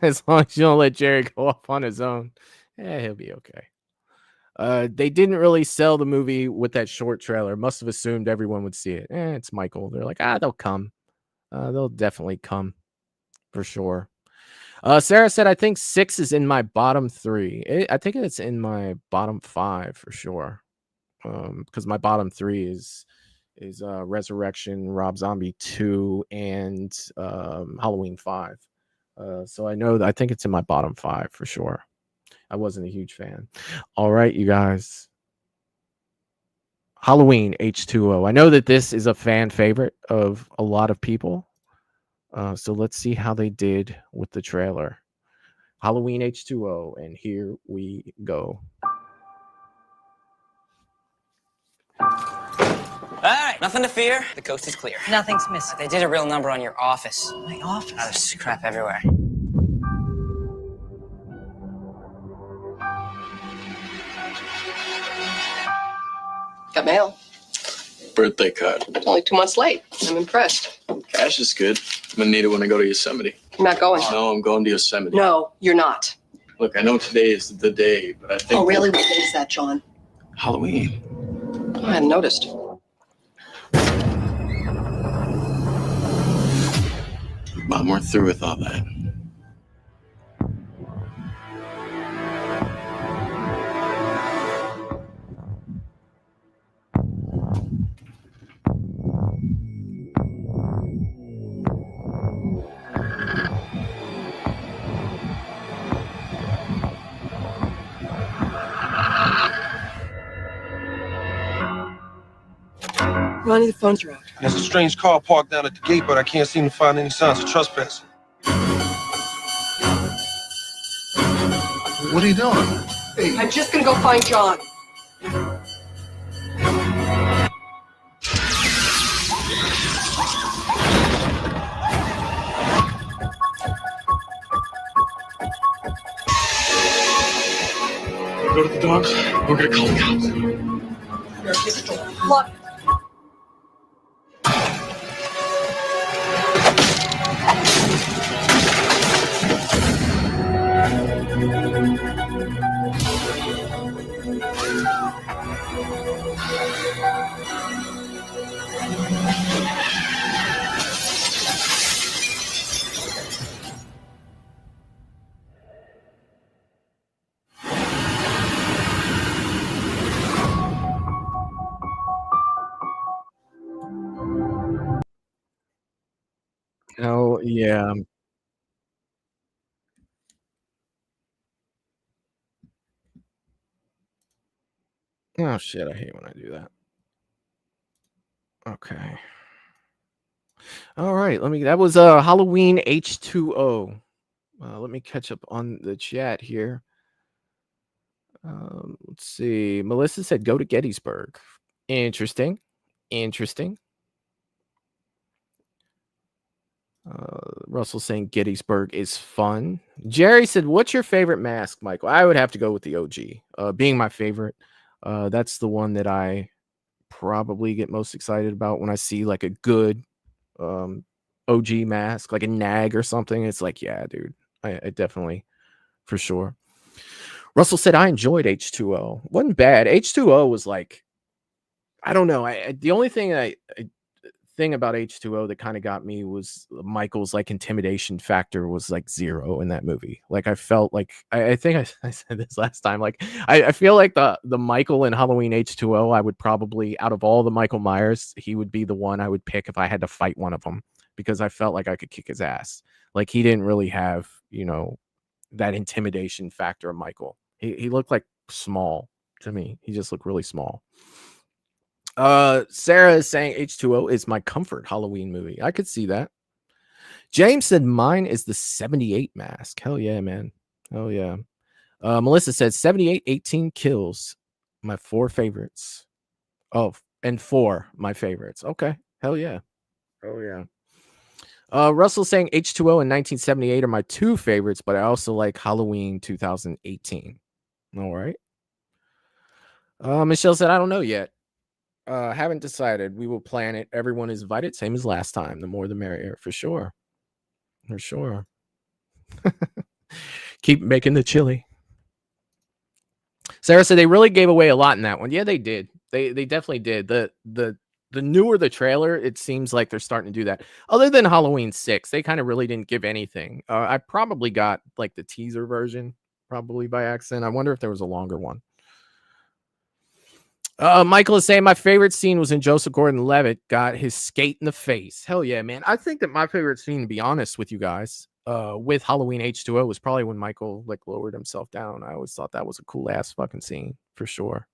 As long as you don't let Jerry go off on his own, he'll be okay. They didn't really sell the movie with that short trailer. Must have assumed everyone would see it. It's Michael. They're like, they'll come. They'll definitely come for sure. Sarah said, I think 6 is in my bottom 3. I think it's in my bottom 5 for sure. Because my bottom 3 is Resurrection, Rob Zombie 2, and Halloween 5. So I think it's in my bottom 5 for sure. I wasn't a huge fan. All right, you guys. Halloween H2O. I know that this is a fan favorite of a lot of people. So let's see how they did with the trailer. Halloween H2O, and here we go. All right, nothing to fear. The coast is clear. Nothing's missing. They did a real number on your office. My office? Oh, there's crap everywhere. Got mail. Birthday card. It's only 2 months late. I'm impressed. Cash is good. I'm gonna need it when I go to Yosemite. You're not going? No, I'm going to Yosemite. No, you're not. Look, I know today is the day, but I think... Oh, really? What day is that, John? Halloween. I hadn't noticed. Mom, we're through with all that. Ronnie, the phones are out. There's a strange car parked down at the gate, but I can't seem to find any signs of trespassing. What are you doing? Hey. I'm just gonna go find John. Go to the dogs. We're gonna call the cops. Here, get the door. Lock it. Oh, yeah. Oh shit, I hate when I do that. Okay. All right, that was Halloween H2O. Let me catch up on the chat here. Let's see. Melissa said go to Gettysburg. Interesting. Russell saying Gettysburg is fun. Jerry said, what's your favorite mask, Michael? I would have to go with the OG. Being my favorite. That's the one that I probably get most excited about when I see like a good OG mask, like a nag or something. It's like, yeah, dude. I definitely, for sure. Russell said, I enjoyed H2O. Wasn't bad. H2O was like, I don't know. The only thing thing about H2O that kind of got me was Michael's like intimidation factor was like 0 in that movie. Like I felt like I think I said this last time. Like I feel like the Michael in Halloween H2O, I would probably, out of all the Michael Myers, he would be the one I would pick if I had to fight one of them, because I felt like I could kick his ass. Like he didn't really have, that intimidation factor of Michael. He looked like small to me. He just looked really small. Sarah is saying H2O is my comfort Halloween movie. I could see that. James said mine is the 78 mask. Hell yeah, man. Hell yeah. Melissa said 78, 18 kills. My 4 favorites. Oh, and 4 my favorites. Okay. Hell yeah. Oh yeah. Russell saying H2O and 1978 are my 2 favorites, but I also like Halloween 2018. All right. Michelle said, I don't know yet. Haven't decided. We will plan it. Everyone is invited, same as last time. The more the merrier, for sure. For sure. Keep making the chili. Sarah said they really gave away a lot in that one. Yeah, they did. They definitely did. The newer the trailer, it seems like they're starting to do that. Other than Halloween 6, they kind of really didn't give anything. I probably got like the teaser version, probably by accident. I wonder if there was a longer one. Michael is saying my favorite scene was when Joseph Gordon-Levitt got his skate in the face. Hell yeah, man. I think that my favorite scene, to be honest with you guys, with Halloween H2O was probably when Michael like lowered himself down. I always thought that was a cool ass fucking scene for sure.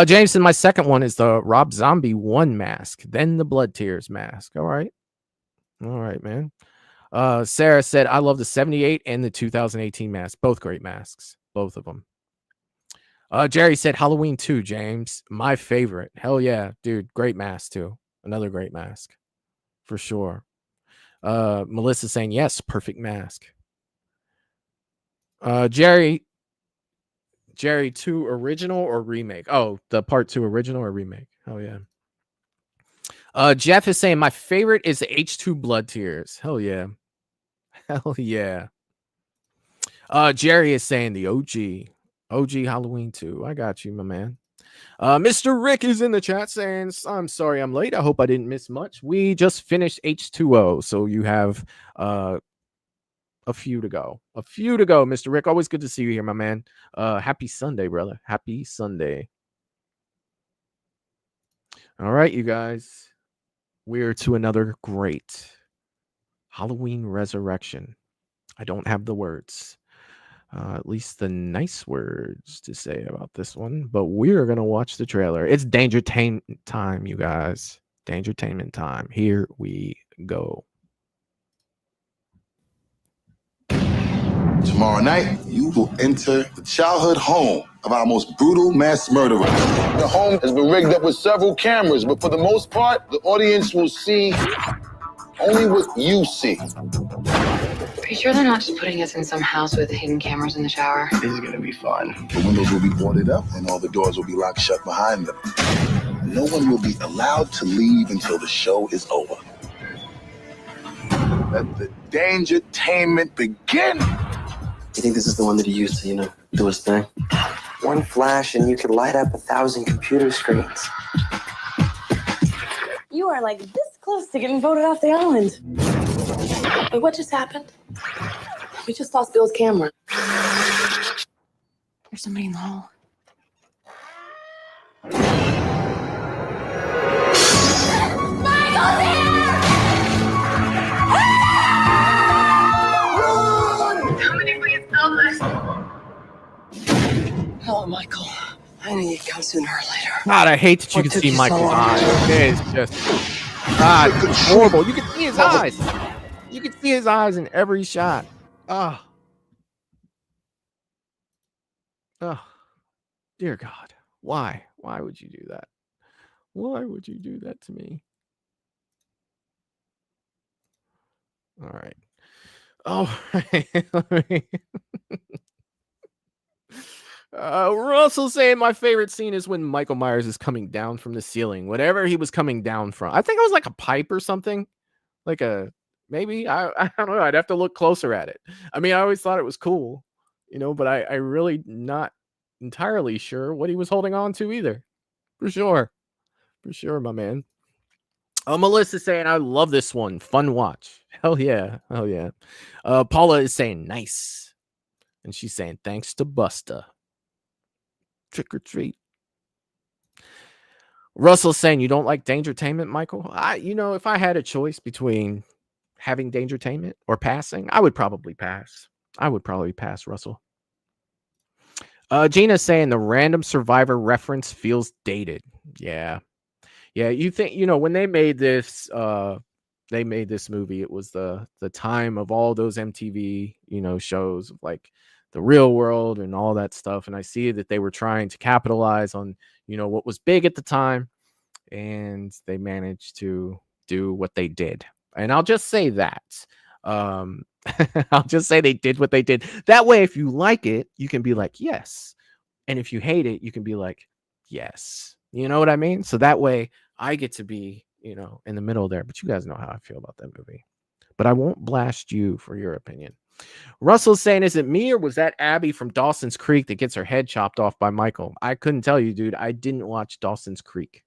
Jameson, my second one is the Rob Zombie 1 mask, then the Blood Tears mask. All right, man. Sarah said I love the 78 and the 2018 mask. Both great masks, both of them. Jerry said Halloween 2, James. My favorite. Hell yeah, dude. Great mask, too. Another great mask. For sure. Melissa saying, yes, perfect mask. Jerry 2 original or remake? Oh, the part 2 original or remake? Oh, yeah. Jeff is saying, my favorite is the H2 Blood Tears. Hell yeah. Hell yeah. Jerry is saying the OG Halloween 2. I got you, my man. Mr. Rick is in the chat saying, I'm sorry I'm late. I hope I didn't miss much. We just finished H2O, so you have a few to go. Mr. Rick. Always good to see you here, my man. Happy Sunday, brother. Happy Sunday. All right, you guys. We're to another great Halloween Resurrection. I don't have the words. At least the nice words to say about this one, but we're gonna watch the trailer. It's Dangertainment time, you guys. Dangertainment time. Here we go. Tomorrow night, you will enter the childhood home of our most brutal mass murderer. The home has been rigged up with several cameras, but for the most part, the audience will see only what you see. Are you sure they're not just putting us in some house with hidden cameras in the shower? This is gonna be fun. The windows will be boarded up and all the doors will be locked shut behind them. No one will be allowed to leave until the show is over. Let the Dangertainment begin. You think this is the one that he used to, do his thing? One flash and you could light up 1,000 computer screens. You are like this close to getting voted off the island. Wait, what just happened? We just lost Bill's camera. There's somebody in the hall. Michael's here! Somebody please help us. Hello, Michael. I knew you'd come sooner or later. God, I hate that you can see Michael's eyes. It's just it's horrible. You can see his eyes. You can see his eyes in every shot. Oh, dear God. Why? Why would you do that? Why would you do that to me? All right. Oh, Russell saying my favorite scene is when Michael Myers is coming down from the ceiling, whatever he was coming down from. I think it was like a pipe or something, like maybe I don't know. I'd have to look closer at it. I mean, I always thought it was cool, but I really not entirely sure what he was holding on to either. For sure, my man. Melissa saying, I love this one. Fun watch. Hell yeah. Paula is saying, nice. And she's saying, thanks to Busta. Trick or treat. Russell's saying, you don't like Dangertainment, Michael? If I had a choice between having Dangertainment or passing, I would probably pass. Russell. Gina's saying the random Survivor reference feels dated. Yeah. You think, when they made this movie, it was the time of all those MTV, shows like The Real World and all that stuff. And I see that they were trying to capitalize on, what was big at the time, and they managed to do what they did. And I'll just say that. I'll just say they did what they did. That way, if you like it, you can be like, yes. And if you hate it, you can be like, yes. You know what I mean? So that way I get to be, in the middle there. But you guys know how I feel about that movie. But I won't blast you for your opinion. Russell's saying, is it me or was that Abby from Dawson's Creek that gets her head chopped off by Michael? I couldn't tell you, dude. I didn't watch Dawson's Creek.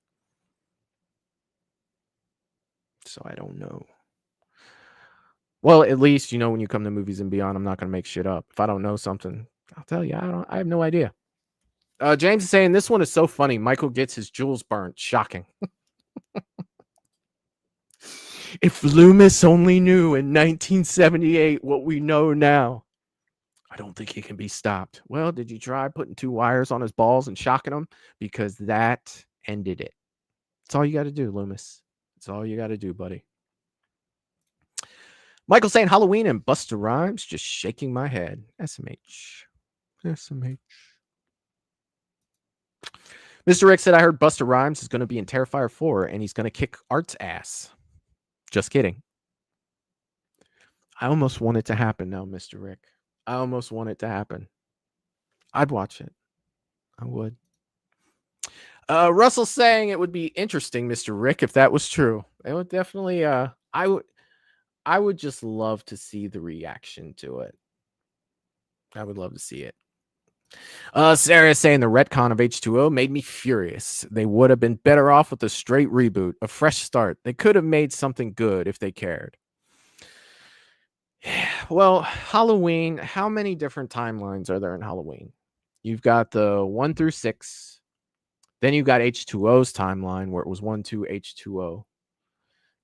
So I don't know. Well, at least, when you come to Movies and Beyond, I'm not going to make shit up. If I don't know something, I'll tell you. I have no idea. James is saying, this one is so funny. Michael gets his jewels burnt. Shocking. If Loomis only knew in 1978 what we know now, I don't think he can be stopped. Well, did you try putting 2 wires on his balls and shocking him? Because that ended it. That's all you got to do, Loomis. That's all you got to do, buddy. Michael saying Halloween and Busta Rhymes, just shaking my head. SMH. Mr. Rick said, I heard Busta Rhymes is going to be in Terrifier 4 and he's going to kick Art's ass. Just kidding. I almost want it to happen now, Mr. Rick. I almost want it to happen. I'd watch it. I would. Russell saying it would be interesting, Mr. Rick, if that was true. It would definitely, I would just love to see the reaction to it. I would love to see it. Sarah is saying the retcon of H2O made me furious. They would have been better off with a straight reboot, a fresh start. They could have made something good if they cared. Well, Halloween, how many different timelines are there in Halloween? You've got the 1 through 6. Then you've got H2O's timeline where it was 1, 2, H2O.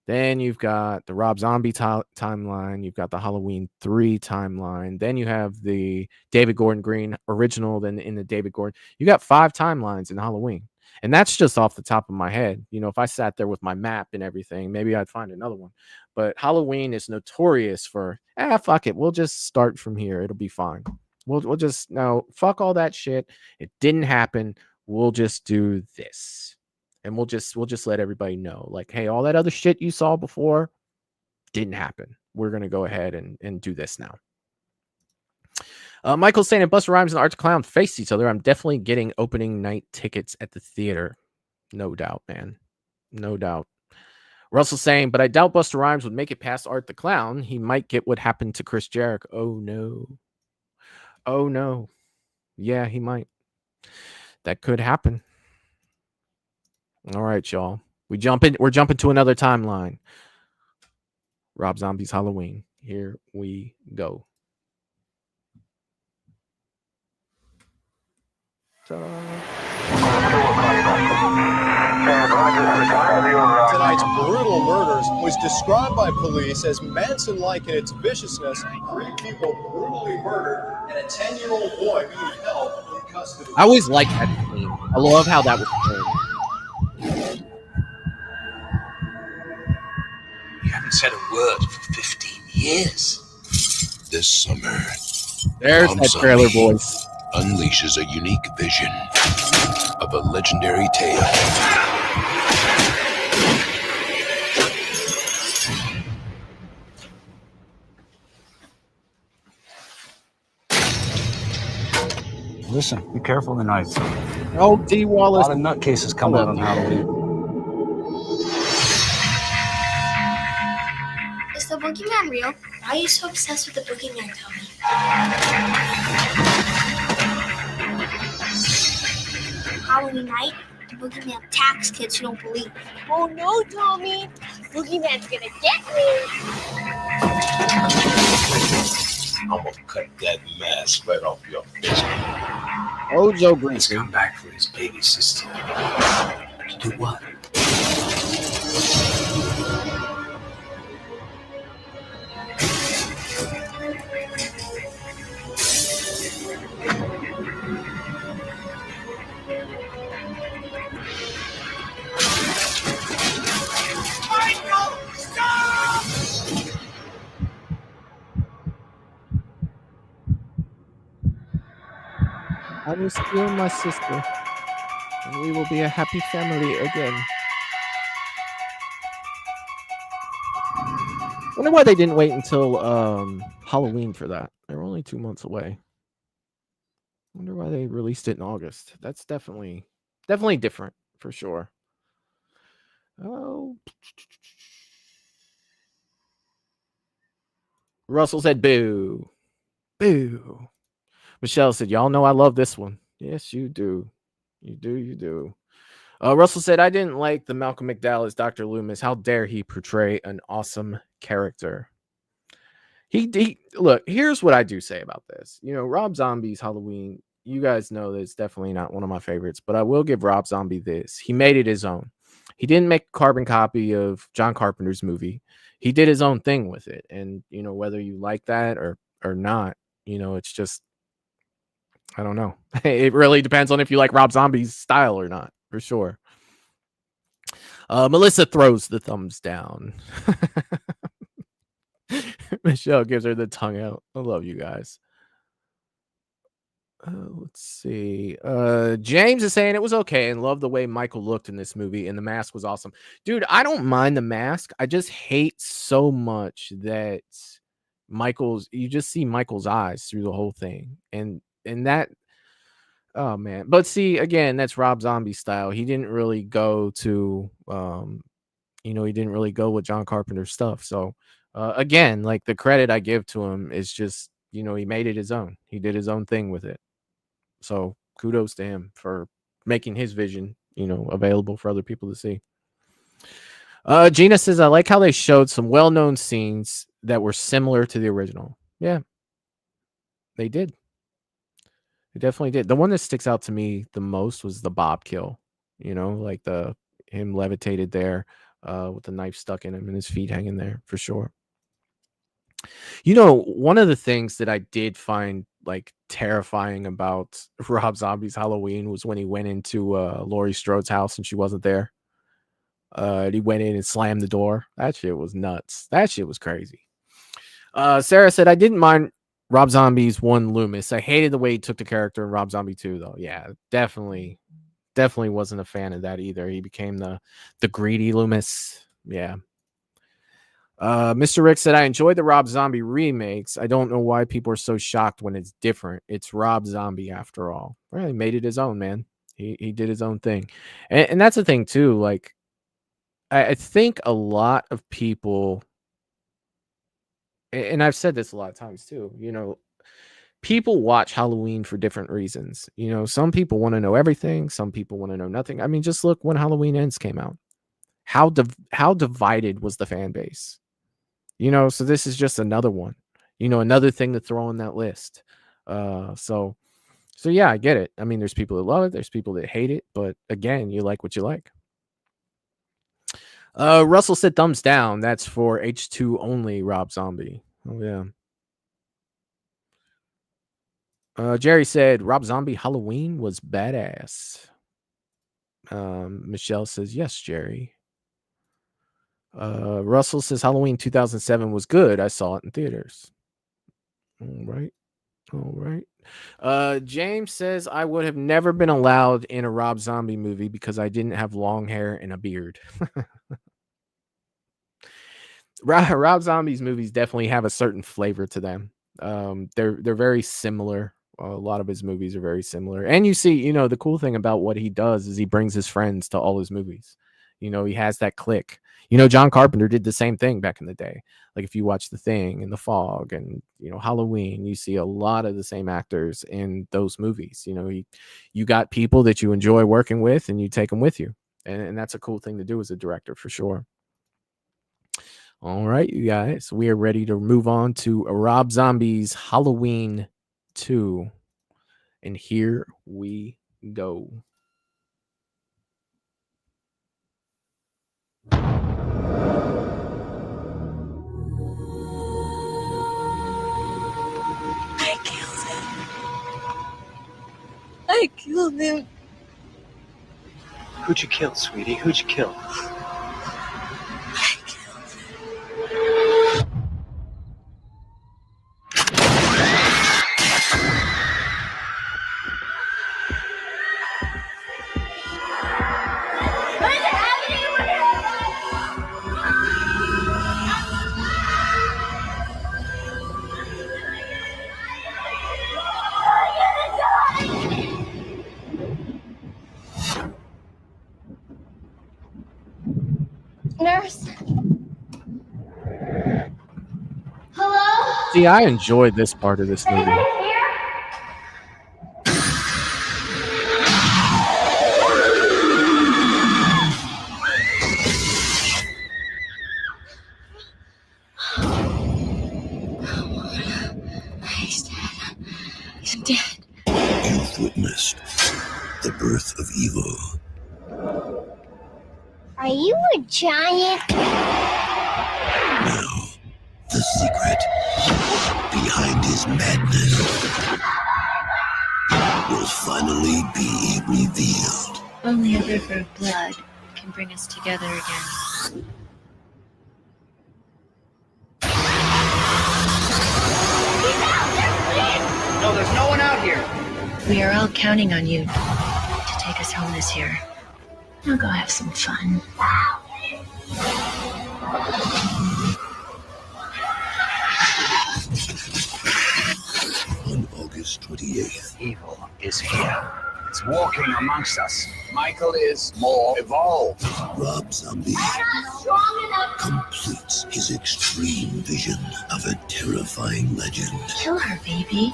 Then you've got the Rob Zombie timeline. You've got the Halloween 3 timeline. Then you have the David Gordon Green original. Then in the David Gordon, you got 5 timelines in Halloween. And that's just off the top of my head. If I sat there with my map and everything, maybe I'd find another one. But Halloween is notorious for, fuck it. We'll just start from here. It'll be fine. We'll just, no, fuck all that shit. It didn't happen. We'll just do this. And we'll just let everybody know, like, hey, all that other shit you saw before didn't happen. We're going to go ahead and do this now. Michael's saying, if Busta Rhymes and Art the Clown face each other, I'm definitely getting opening night tickets at the theater. No doubt, man. No doubt. Russell's saying, but I doubt Busta Rhymes would make it past Art the Clown. He might get what happened to Chris Jericho. Oh, no. Oh, no. Yeah, he might. That could happen. All right, y'all. We're jumping to another timeline. Rob Zombie's Halloween. Here we go. Tonight's brutal murders was described by police as Manson-like in its viciousness. 3 people brutally murdered and a 10-year-old boy being held in custody. I always like that scene. I love how that was filmed. You haven't said a word for 15 years. This summer, There's Rob that trailer Zombie voice. unleashes a unique vision of a legendary tale. Listen, be careful tonight. Oh, D. Wallace. A lot of nutcases come out on Halloween. Is the boogeyman real? Why are you so obsessed with the boogeyman, Tommy? Halloween night, the boogeyman attacks kids who don't believe. Oh no, Tommy! Boogeyman's gonna get me! I'm gonna cut that mask right off your face. Ojo Green. He's come back for his baby sister. Do what? I will steal my sister, and we will be a happy family again. Wonder why they didn't wait until Halloween for that. They were only 2 months away. Wonder why they released it in August. That's definitely different for sure. Oh, Russell said boo. Boo. Michelle said, y'all know I love this one. Yes, you do. You do. Russell said, I didn't like the Malcolm McDowell as Dr. Loomis. How dare he portray an awesome character? He look, here's what I do say about this. You know, Rob Zombie's Halloween, you guys know that it's definitely not one of my favorites, but I will give Rob Zombie this. He made it his own. He didn't make a carbon copy of John Carpenter's movie. He did his own thing with it. And, you know, whether you like that or not, you know, it's just, I don't know. It really depends on if you like Rob Zombie's style or not, for sure. Melissa throws the thumbs down. Michelle gives her the tongue out. I love you guys. Let's see. James is saying it was okay and loved the way Michael looked in this movie, and the mask was awesome. Dude, I don't mind the mask. I just hate so much that you just see Michael's eyes through the whole thing. And that, oh man. But see, again, that's Rob Zombie style. He didn't really go to he didn't really go with John Carpenter's stuff. So again, like, the credit I give to him is just, he made it his own. He did his own thing with it. So kudos to him for making his vision, available for other people to see. Gina says, I like how they showed some well-known scenes that were similar to the original. Yeah, they did. They definitely did. The one that sticks out to me the most was the Bob kill, like him levitated there with the knife stuck in him and his feet hanging there, for sure. One of the things that I did find like terrifying about Rob Zombie's Halloween was when he went into Laurie Strode's house and she wasn't there. He went in and slammed the door. That shit was nuts. That shit was crazy. Sarah said, I didn't mind Rob Zombie's one Loomis. I hated the way he took the character in Rob Zombie 2, though. Yeah, definitely wasn't a fan of that either. He became the greedy Loomis. Yeah. Mr. Rick said, I enjoyed the Rob Zombie remakes. I don't know why people are so shocked when it's different. It's Rob Zombie after all. Well, he made it his own, man. He did his own thing. And that's the thing too. Like, I think a lot of people, and I've said this a lot of times too, people watch Halloween for different reasons. Some people want to know everything. Some people want to know nothing. I mean, just look when Halloween Ends came out. How divided was the fan base? So this is just another one, another thing to throw on that list. So yeah, I get it. I mean, there's people that love it. There's people that hate it. But again, you like what you like. Russell said thumbs down. That's for H2 only Rob Zombie. Oh, yeah. Jerry said Rob Zombie Halloween was badass. Michelle says, yes, Jerry. Russell says Halloween 2007 was good. I saw it in theaters. All right. All right. James says I would have never been allowed in a Rob Zombie movie because I didn't have long hair and a beard. Rob Zombie's movies definitely have a certain flavor to them. They're very similar. A lot of his movies are very similar. And you see, the cool thing about what he does is he brings his friends to all his movies. He has that clique. John Carpenter did the same thing back in the day. Like if you watch The Thing and The Fog and, Halloween, you see a lot of the same actors in those movies. You got people that you enjoy working with and you take them with you. And that's a cool thing to do as a director for sure. All right, you guys, we are ready to move on to Rob Zombie's Halloween 2. And here we go. I killed him. Who'd you kill, sweetie? Who'd you kill? Nurse? Hello? See, I enjoyed this part of this movie. He's dead. He's dead. You've witnessed the birth of evil. Are you a giant? Now, the secret behind his madness will finally be revealed. Only a river of blood can bring us together again. No, there's no one out here. We are all counting on you to take us home this year. Now go have some fun. On August 28th, Evil is here. It's walking amongst us. Michael is more evolved. Rob Zombie completes his extreme vision of a terrifying legend. Kill her, baby.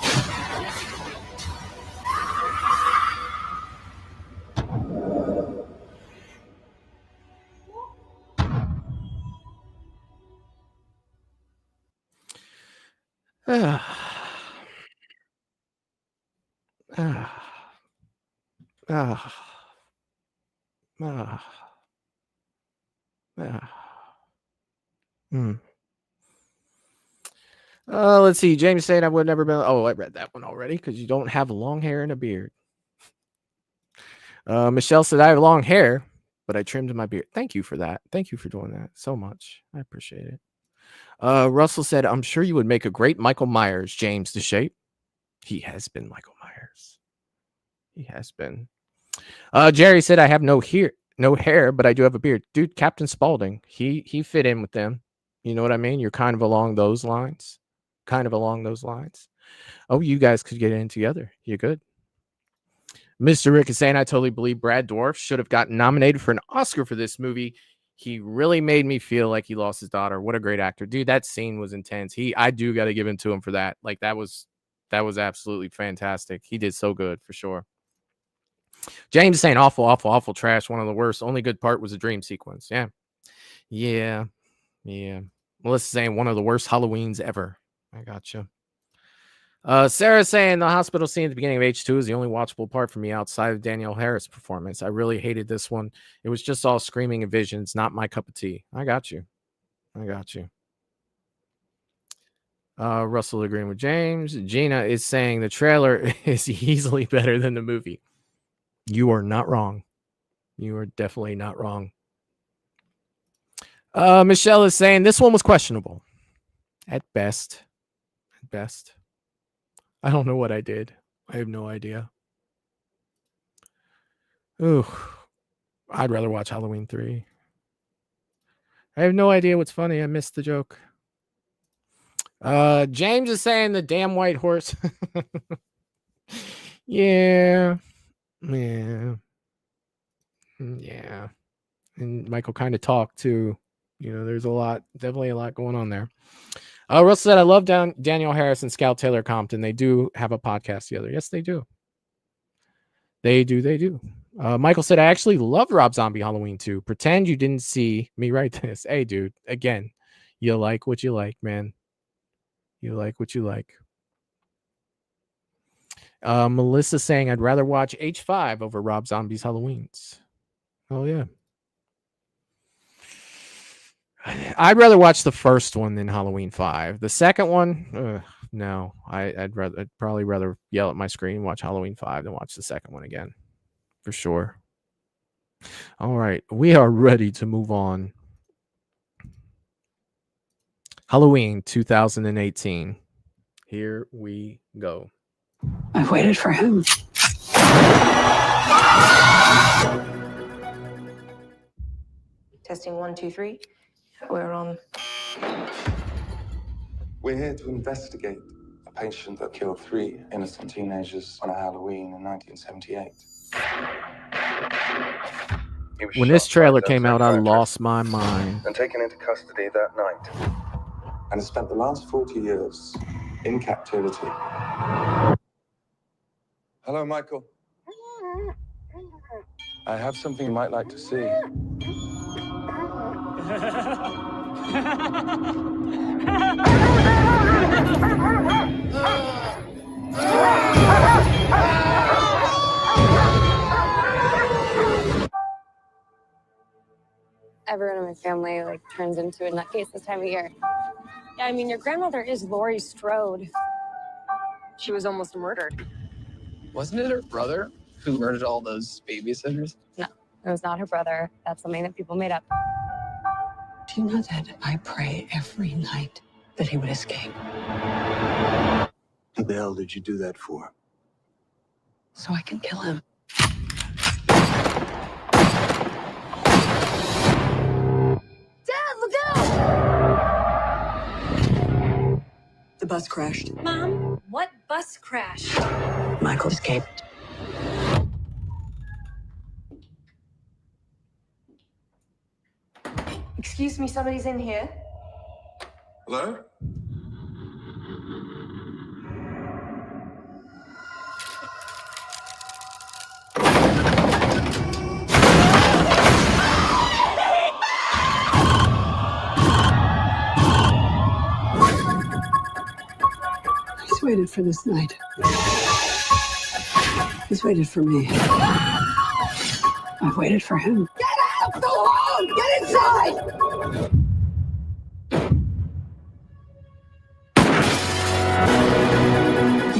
Let's see. James saying I would never been. Oh, I read that one already because you don't have long hair and a beard. Michelle said I have long hair, but I trimmed my beard. Thank you for that. Thank you for doing that so much. I appreciate it. Russell said, I'm sure you would make a great Michael Myers, James the Shape. He has been Michael Myers. He has been. Jerry said, I have no hair, but I do have a beard. Dude, Captain Spaulding, he fit in with them. You know what I mean? You're kind of along those lines. Oh, you guys could get in together. You're good. Mr. Rick is saying, I totally believe Brad Dourif should have gotten nominated for an Oscar for this movie. He really made me feel like he lost his daughter. What a great actor. Dude, that scene was intense. I do got to give it to him for that. Like that was absolutely fantastic. He did so good for sure. James is saying awful trash. One of the worst. Only good part was the dream sequence. Yeah. Melissa's saying one of the worst Halloweens ever. I gotcha. Sarah's saying the hospital scene at the beginning of H2 is the only watchable part for me outside of Danielle Harris' performance. I really hated this one. It was just all screaming and visions, not my cup of tea. I got you. Russell agreeing with James. Gina is saying the trailer is easily better than the movie. You are not wrong. You are definitely not wrong. Michelle is saying this one was questionable. At best. At best. I don't know what I did. I have no idea. Ooh. I'd rather watch Halloween 3. I have no idea what's funny. I missed the joke. James is saying the damn white horse. Yeah. Yeah. Yeah. And Michael kind of talked too. You know, there's definitely a lot going on there. Russell said, I love Daniel Harris and Scout Taylor Compton. They do have a podcast together. Yes, they do. They do. Michael said, I actually love Rob Zombie Halloween 2. Pretend you didn't see me write this. Hey, dude, again, you like what you like, man. You like what you like. Melissa saying, I'd rather watch H5 over Rob Zombie's Halloweens. Oh, yeah. I'd rather watch the first one than Halloween 5. The second one, no. I'd probably rather yell at my screen and watch Halloween 5 than watch the second one again. For sure. All right. We are ready to move on. Halloween 2018. Here we go. I've waited for him. Testing 1, 2, 3. We're on. We're here to investigate a patient that killed 3 innocent teenagers on a Halloween in 1978. When this trailer came out, I lost my mind. And taken into custody that night. And has spent the last 40 years in captivity. Hello, Michael. I have something you might like to see. Everyone in my family turns into a nutcase this time of year. Yeah, I mean, your grandmother is Laurie Strode. She was almost murdered. Wasn't it her brother who murdered all those babysitters? No, it was not her brother. That's something that people made up. Do you know that I pray every night that he would escape? What the hell did you do that for? So I can kill him. Dad, look out! The bus crashed. Mom, what bus crashed? Michael escaped. Excuse me, somebody's in here. Hello? He's waited for this night. He's waited for me. I've waited for him. Get out! Go home! Get inside!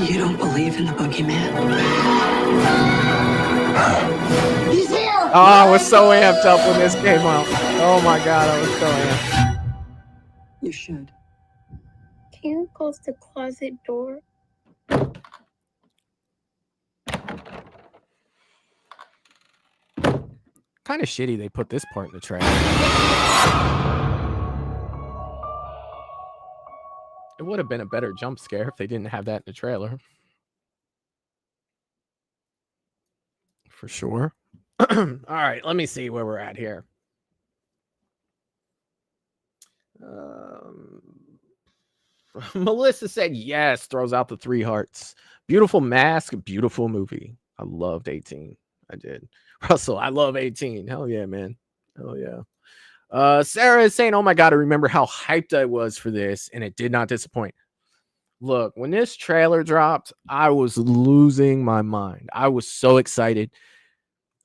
You don't believe in the boogeyman? He's here! Oh, I was so amped up when this came out. Oh my God, I was so amped. You should. Can you close the closet door? Kind of shitty they put this part in the trailer. It would have been a better jump scare if they didn't have that in the trailer. For sure. All right, let me see where we're at here. Melissa said yes, throws out the 3 hearts. Beautiful mask, beautiful movie. I loved 18. I did. Russell, I love 18. Hell yeah, man. Hell yeah. Sarah is saying, oh my God, I remember how hyped I was for this, and it did not disappoint. Look, when this trailer dropped, I was losing my mind. I was so excited.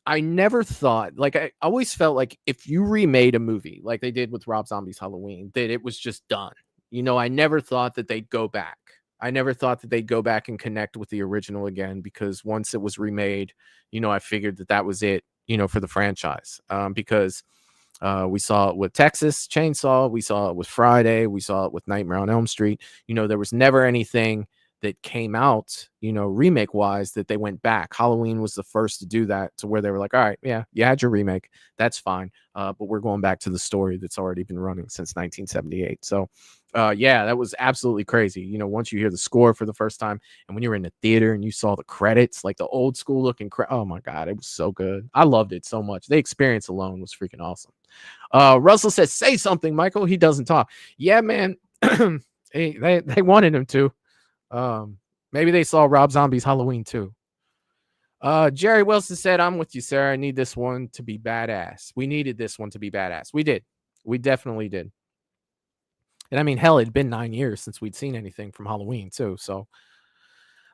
I never thought, I always felt like if you remade a movie like they did with Rob Zombie's Halloween, that it was just done. You know, I never thought that they'd go back. I never thought that they'd go back and connect with the original again, because once it was remade, you know, I figured that was it. for the franchise, because we saw it with Texas Chainsaw, we saw it with Friday, we saw it with Nightmare on Elm Street. There was never anything that came out, remake wise, that they went back. Halloween was the first to do that, to where they were like, all right, yeah, you had your remake, that's fine, but we're going back to the story that's already been running since 1978. So yeah, that was absolutely crazy. Once you hear the score for the first time, and when you were in the theater and you saw the credits, like the old school looking oh my God, it was so good. I loved it so much. The experience alone was freaking awesome. Russell says, say something, Michael. He doesn't talk. Yeah, man. they wanted him to. Maybe they saw Rob Zombie's Halloween too. Jerry Wilson said, I'm with you, Sarah. I need this one to be badass. We needed this one to be badass. We did. We definitely did. And I mean, hell, it'd been 9 years since we'd seen anything from Halloween too. So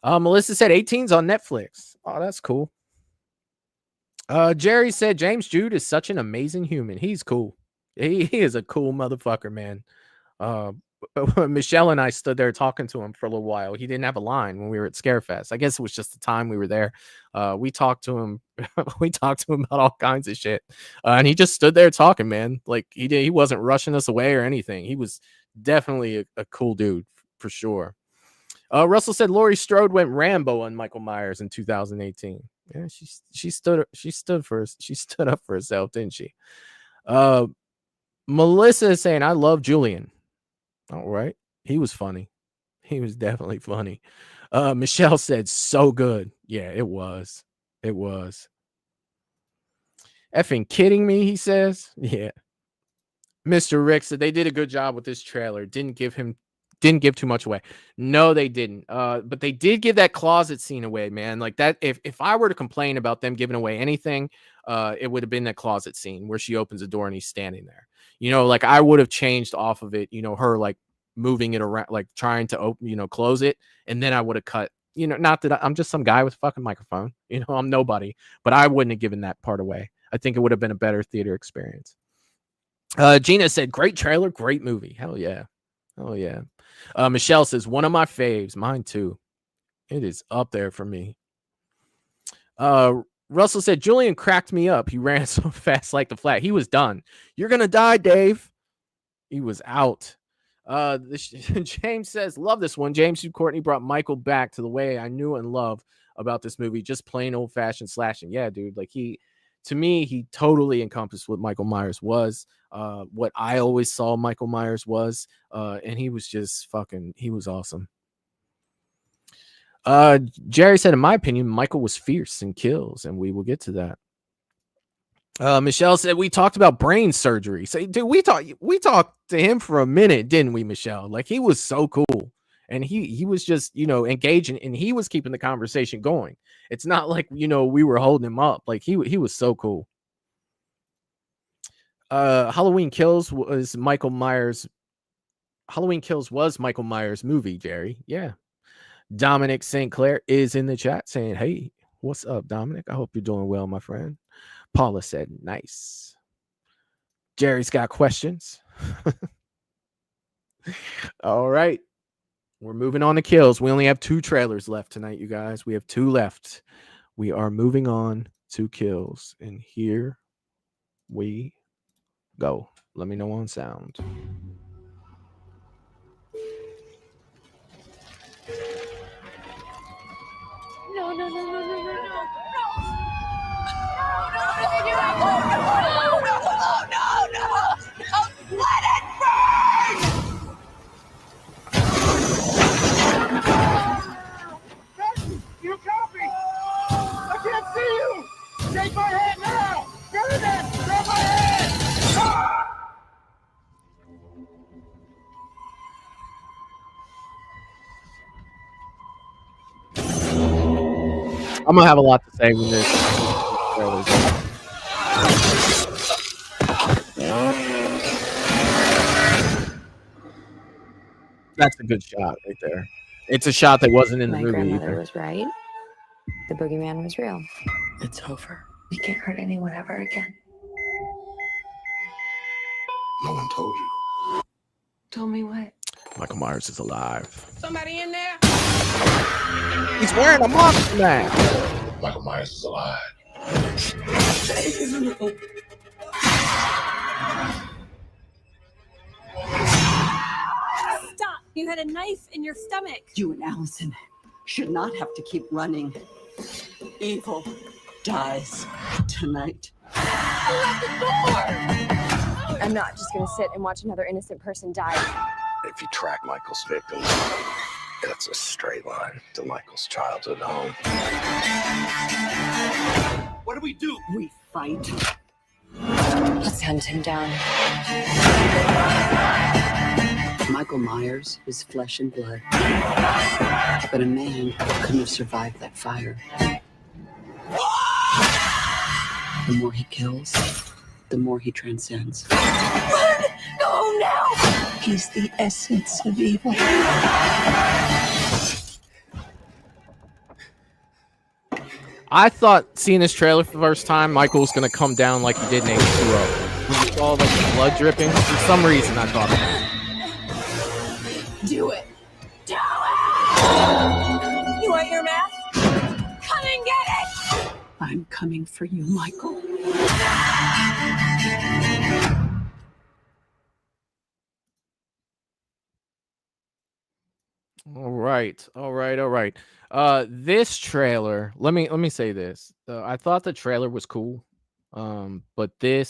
Melissa said 18's on Netflix. Oh, that's cool. Jerry said James Jude is such an amazing human. He's cool. He is a cool motherfucker, man. Michelle and I stood there talking to him for a little while. He didn't have a line when we were at Scarefest. I guess it was just the time we were there. We talked to him. We talked to him about all kinds of shit. And he just stood there talking, man. Like he wasn't rushing us away or anything. He was definitely a cool dude for sure. Russell said Laurie Strode went Rambo on Michael Myers in 2018. Yeah, she stood up for herself, didn't she? Melissa is saying, I love Julian. All right. He was funny. He was definitely funny. Michelle said, so good. Yeah, it was. It was. Effing kidding me, he says. Yeah. Mr. Rick said they did a good job with this trailer. Didn't give too much away. No, they didn't. But they did give that closet scene away, man. Like that, if I were to complain about them giving away anything, it would have been that closet scene where she opens the door and he's standing there. Like I would have changed off of it, her like moving it around, like trying to open, close it. And then I would have cut, not that I'm just some guy with a fucking microphone, I'm nobody, but I wouldn't have given that part away. I think it would have been a better theater experience. Gina said, great trailer, great movie. Hell yeah. Oh yeah. Michelle says, one of my faves. Mine too. It is up there for me. Russell said, Julian cracked me up. He ran so fast like the flat. He was done. You're going to die, Dave. He was out. James says, love this one. James Hugh Courtney brought Michael back to the way I knew and love about this movie. Just plain old fashioned slashing. Yeah, dude. Like to me, he totally encompassed what Michael Myers was, what I always saw Michael Myers was, and he was just he was awesome. Jerry said, in my opinion, Michael was fierce in kills, and we will get to that. Michelle said, we talked about brain surgery. So, dude, we talked to him for a minute, didn't we, Michelle? Like, he was so cool. And he was just, engaging, and he was keeping the conversation going. It's not like, we were holding him up. Like he was so cool. Halloween Kills was Michael Myers' movie, Jerry. Yeah. Dominic St. Clair is in the chat saying, hey, what's up, Dominic? I hope you're doing well, my friend. Paula said, nice. Jerry's got questions. All right. We're moving on to kills. We only have 2 trailers left tonight, you guys. We have 2 left. We are moving on to kills. And here we go. Let me know on sound. No, no, no, no, no, no, no, no. Let it burn! You copy! I can't see you! Take my hand now! Burn it! Grab my hand! I'm gonna have a lot to say when this trailer's up. That's a good shot right there. It's a shot that wasn't in the movie. My grandmother was right. The boogeyman was real. It's over. We can't hurt anyone ever again. No one told you. Told me what? Michael Myers is alive. Somebody in there? He's wearing a monster mask. Michael Myers is alive. Stop! You had a knife in your stomach. You and Allison should not have to keep running. Evil dies tonight. I'm not just gonna sit and watch another innocent person die. If you track Michael's victims, it's a straight line to Michael's childhood home. What do? We fight. Let's hunt him down. Michael Myers is flesh and blood. But a man couldn't have survived that fire. The more he kills, the more he transcends. Run! Go now! He's the essence of evil. I thought seeing this trailer for the first time, Michael was going to come down like he did in H2O. When you saw like the blood dripping, for some reason I thought that. Do it! Do it! You want your mask? Come and get it! I'm coming for you, Michael. All right. This trailer, let me say this. I thought the trailer was cool. But they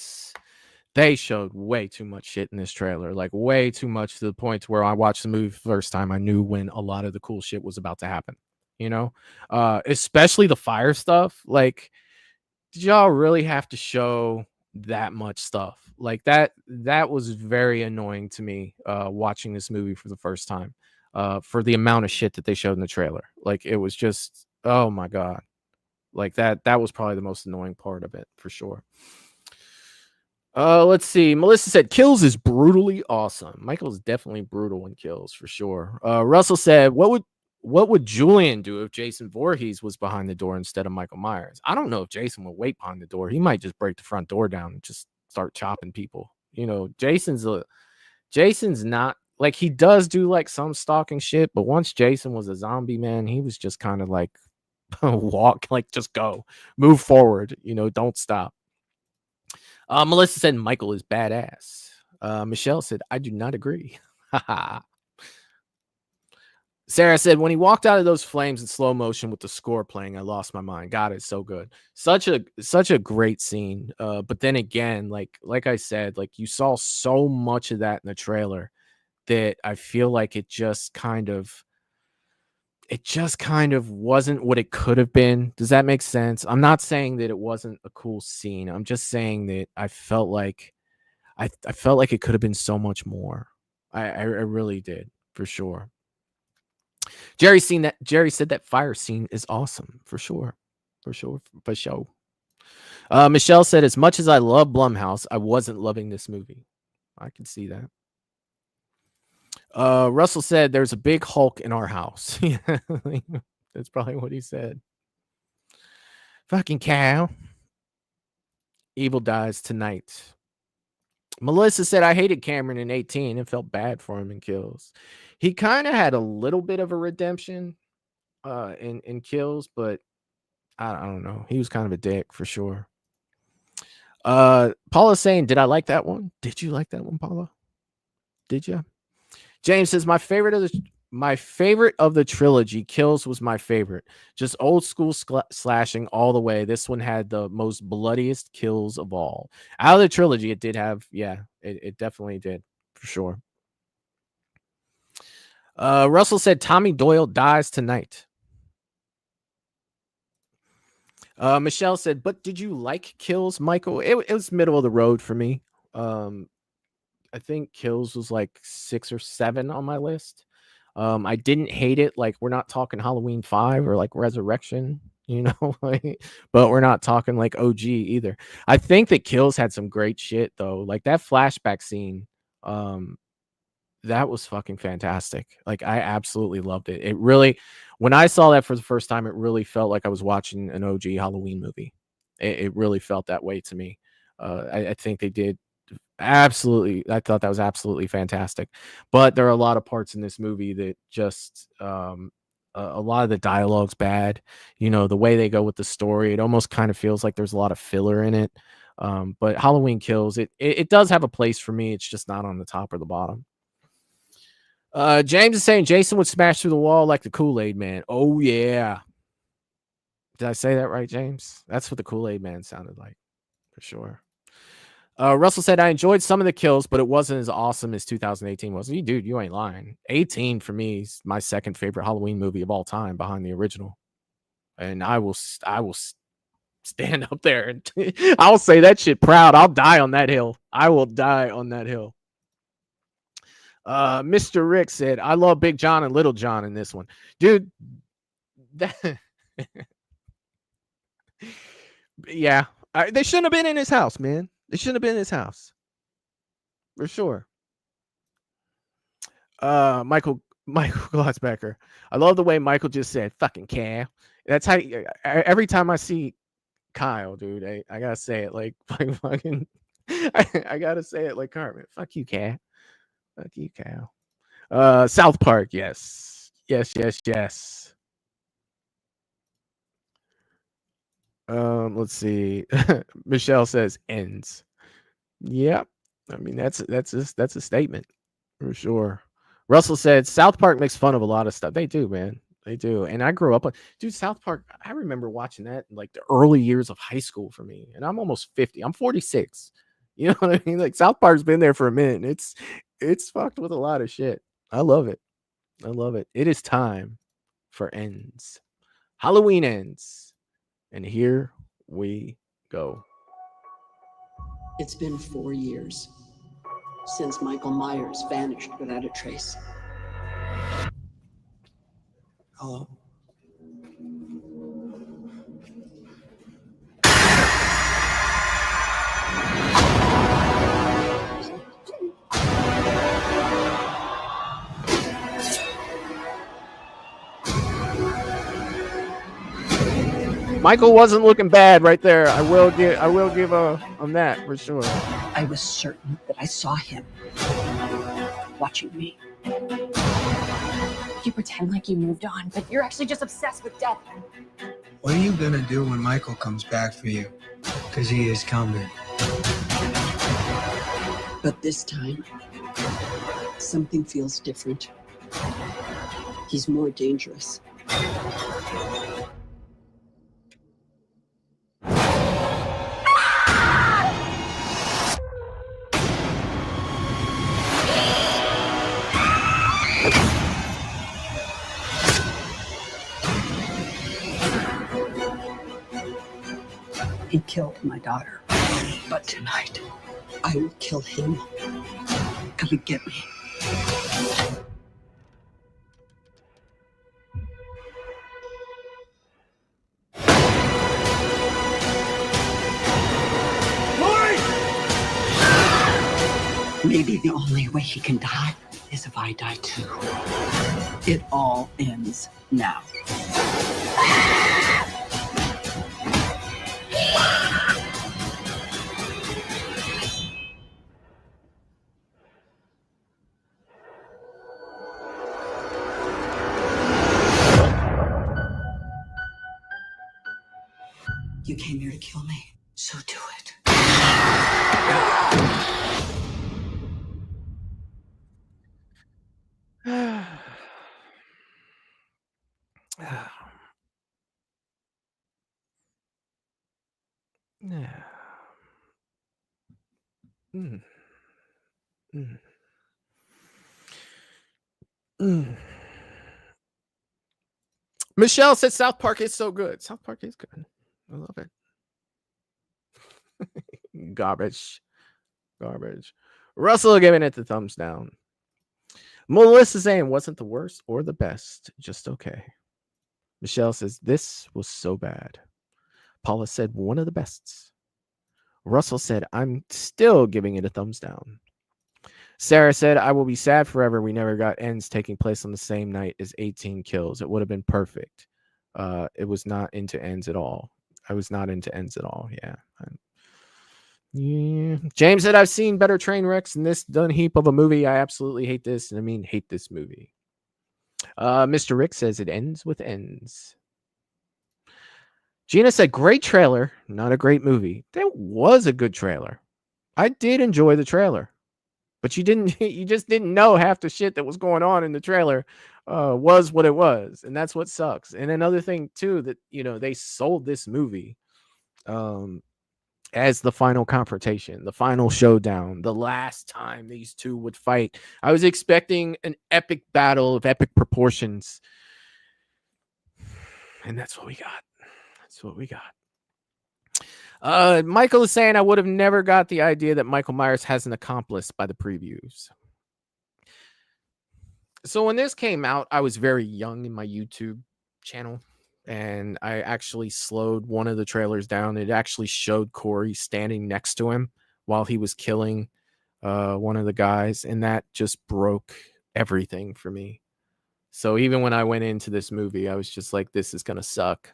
showed way too much shit in this trailer, like way too much to the point where I watched the movie first time. I knew when a lot of the cool shit was about to happen, especially the fire stuff. Like, did y'all really have to show that much stuff like that? That was very annoying to me, watching this movie for the first time, for the amount of shit that they showed in the trailer. Like, it was just, oh my God. Like that was probably the most annoying part of it for sure. Let's see. Melissa said Kills is brutally awesome. Michael's definitely brutal in Kills for sure. Russell said, what would Julian do if Jason Voorhees was behind the door instead of Michael Myers? I don't know if Jason would wait behind the door. He might just break the front door down and just start chopping people. Jason's not like, he does do like some stalking shit, but once Jason was a zombie, man, he was just kind of like walk, like just go, move forward, don't stop. Melissa said Michael is badass. Michelle said I do not agree. Sarah said when he walked out of those flames in slow motion with the score playing, I lost my mind. God, it's so good. Such a great scene. But then again, like I said, like you saw so much of that in the trailer that I feel like it just kind of wasn't what it could have been. Does that make sense? I'm not saying that it wasn't a cool scene. I'm just saying that I felt like it could have been so much more. I really did, for sure. Jerry said that fire scene is awesome, for sure. Michelle said, as much as I love Blumhouse, I wasn't loving this movie. I can see that. Russell said there's a big Hulk in our house. That's probably what he said. Fucking cow. Evil dies tonight. Melissa said I hated Cameron in 18 and felt bad for him in Kills. He kind of had a little bit of a redemption in Kills, but I don't know. He was kind of a dick for sure. Paula's saying, did I like that one? Did you like that one, Paula? Did you? James says my favorite of the trilogy, Kills was my favorite. Just old school slashing all the way. This one had the most bloodiest kills of all. Out of the trilogy, it did have, it definitely did, for sure. Russell said Tommy Doyle dies tonight. Michelle said, but did you like Kills, Michael? It was middle of the road for me. I think Kills was like 6 or 7 on my list. I didn't hate it. Like, we're not talking Halloween 5 or like Resurrection, but we're not talking like OG either. I think that Kills had some great shit though. Like that flashback scene, that was fucking fantastic. Like, I absolutely loved it. It really, when I saw that for the first time, it really felt like I was watching an OG Halloween movie. It really felt that way to me. I think they did absolutely. I thought that was absolutely fantastic. But there are a lot of parts in this movie that just A lot of the dialogue's bad. You know, the way they go with the story, it almost kind of feels like there's a lot of filler in it. But Halloween Kills, it does have a place for me. It's just not on the top or the bottom. James is saying Jason would smash through the wall like the Kool-Aid Man. Oh yeah. Did I say that right, James? That's what the Kool-Aid Man sounded like, for sure. Russell said, I enjoyed some of the kills, but it wasn't as awesome as 2018 was. Dude, you ain't lying. 18 for me is my second favorite Halloween movie of all time behind the original. And I will stand up there and I'll say that shit proud. I'll die on that hill. I will die on that hill. Mr. Rick said, I love Big John and Little John in this one. Dude, yeah. They shouldn't have been in his house, man. They shouldn't have been in his house. For sure. Michael Glassbacker. I love the way Michael just said fucking Kyle. That's how every time I see Kyle, dude, I gotta say it like fucking I gotta say it like Cartman. Fuck you, Kyle. Fuck you, Kyle. South Park, yes. Yes. Let's see. Michelle says ends. Yeah. I mean, that's a statement for sure. Russell said South Park makes fun of a lot of stuff. They do, man. They do. And I grew up on, dude, South Park. I remember watching that in like the early years of high school for me. And I'm almost 50. I'm 46. You know what I mean? Like South Park's been there for a minute. And it's fucked with a lot of shit. I love it. I love it. It is time for ends. Halloween ends. And here we go. It's been 4 years since Michael Myers vanished without a trace. Hello? Michael wasn't looking bad right there. I will give on that for sure. I was certain that I saw him watching me. You pretend like you moved on, but you're actually just obsessed with death. What are you gonna do when Michael comes back for you? Because he is coming. But this time, something feels different. He's more dangerous. He killed my daughter. But tonight, I will kill him. Come and get me. Maybe the only way he can die is if I die too. It all ends now. You came here to kill me, so do it. Yeah. Mm. Mm. Mm. Michelle said South Park is so good. South Park is good. I love it. Garbage. Russell giving it the thumbs down. Melissa saying wasn't the worst or the best, just okay. Michelle says this was so bad. Paula said one of the bests. Russell said I'm still giving it a thumbs down. Sarah said I will be sad forever we never got ends taking place on the same night as 18 kills. It would have been perfect. It was not into ends at all. I was not into ends at all. Yeah. Yeah. James said I've seen better train wrecks than this done heap of a movie. I absolutely hate this. And I mean hate this movie. Mr. Rick says it ends with ends. Gina said, great trailer, not a great movie. That was a good trailer. I did enjoy the trailer, but you just didn't know half the shit that was going on in the trailer was what it was. And that's what sucks. And another thing too, that, they sold this movie as the final confrontation, the final showdown, the last time these two would fight. I was expecting an epic battle of epic proportions. And that's what we got. That's what we got. Michael is saying I would have never got the idea that Michael Myers has an accomplice by the previews. So when this came out, I was very young in my YouTube channel, and I actually slowed one of the trailers down. It actually showed Corey standing next to him while he was killing one of the guys, and that just broke everything for me. So even when I went into this movie, I was just like, this is going to suck.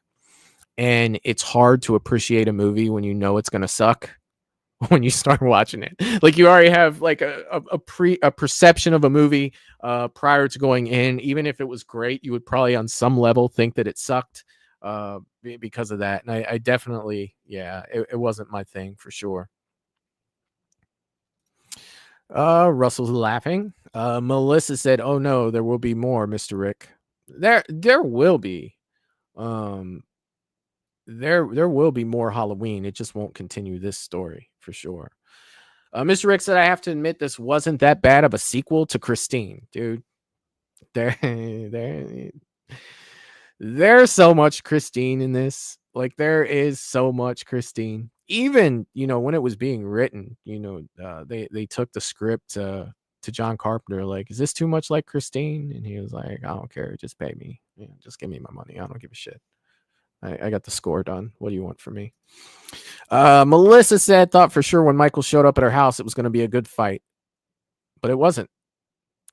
And it's hard to appreciate a movie when you know it's going to suck when you start watching it. Like, you already have like a perception of a movie prior to going in. Even if it was great, you would probably on some level think that it sucked because of that. And I definitely, it wasn't my thing for sure. Russell's laughing. Melissa said, oh no, there will be more, Mr. Rick. There will be. There will be more Halloween. It just won't continue this story for sure. Mr. Rick said, I have to admit this wasn't that bad of a sequel to Christine, dude. There's so much Christine in this. Like, there is so much Christine. Even, when it was being written, they took the script to John Carpenter, like, is this too much like Christine? And he was like, I don't care, just pay me. Just give me my money. I don't give a shit. I got the score done. What do you want from me? Melissa said, thought for sure when Michael showed up at her house, it was going to be a good fight. But it wasn't.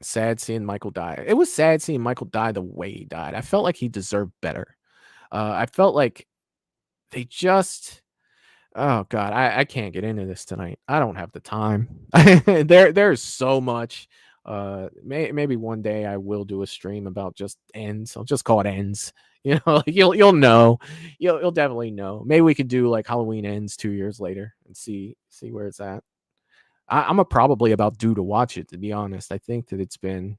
Sad seeing Michael die. It was sad seeing Michael die the way he died. I felt like he deserved better. I felt like they just... Oh, God, I can't get into this tonight. I don't have the time. There's so much. Maybe one day I will do a stream about just ends. I'll just call it ends. Like you'll know. You'll definitely know. Maybe we could do like Halloween Ends 2 years later and see where it's at. I'm probably about due to watch it, to be honest. I think that it's been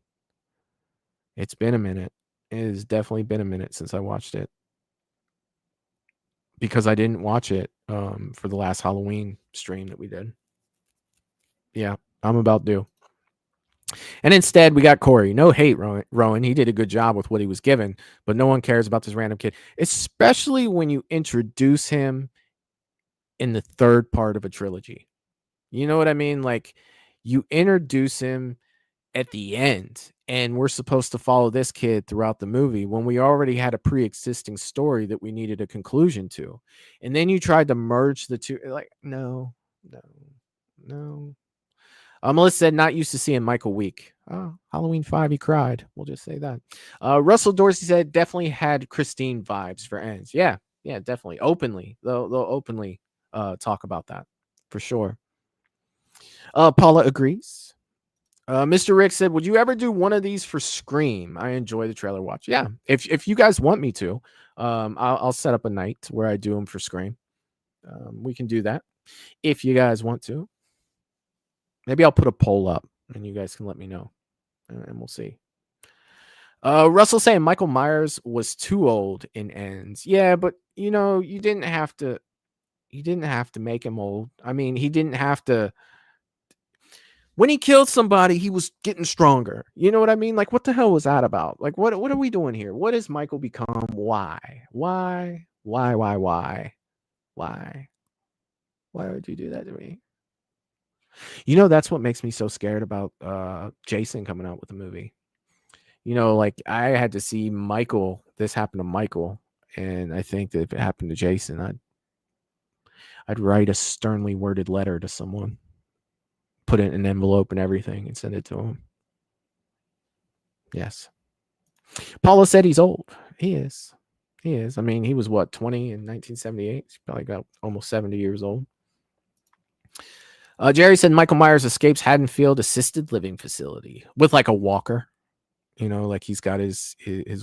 a minute. It has definitely been a minute since I watched it, because I didn't watch it for the last Halloween stream that we did. Yeah, I'm about due. And instead, we got Corey. No hate, Rowan. He did a good job with what he was given, but no one cares about this random kid, especially when you introduce him in the third part of a trilogy. You know what I mean? Like, you introduce him at the end, and we're supposed to follow this kid throughout the movie when we already had a pre-existing story that we needed a conclusion to. And then you tried to merge the two. Like, no. Melissa said, not used to seeing Michael weak. Oh, Halloween 5, he cried. We'll just say that. Russell Dorsey said, definitely had Christine vibes for ends. Yeah, definitely. Openly. They'll openly talk about that for sure. Paula agrees. Mr. Rick said, would you ever do one of these for Scream? I enjoy the trailer watch. Yeah, if you guys want me to, I'll set up a night where I do them for Scream. We can do that if you guys want to. Maybe I'll put a poll up and you guys can let me know, and we'll see. Russell saying Michael Myers was too old in Ends. Yeah, but you didn't have to make him old. I mean, he didn't have to. When he killed somebody, he was getting stronger. You know what I mean? Like, what the hell was that about? Like, what are we doing here? What has Michael become? Why? Why would you do that to me? That's what makes me so scared about Jason coming out with a movie. Like, I had to see this happen to Michael, and I think that if it happened to Jason, I'd write a sternly worded letter to someone, put it in an envelope and everything, and send it to him. Yes. Paula said he's old. He is. I mean, he was 20 in 1978. He's probably got almost 70 years old. Jerry said Michael Myers escapes Haddonfield assisted living facility with like a walker. You know, like he's got his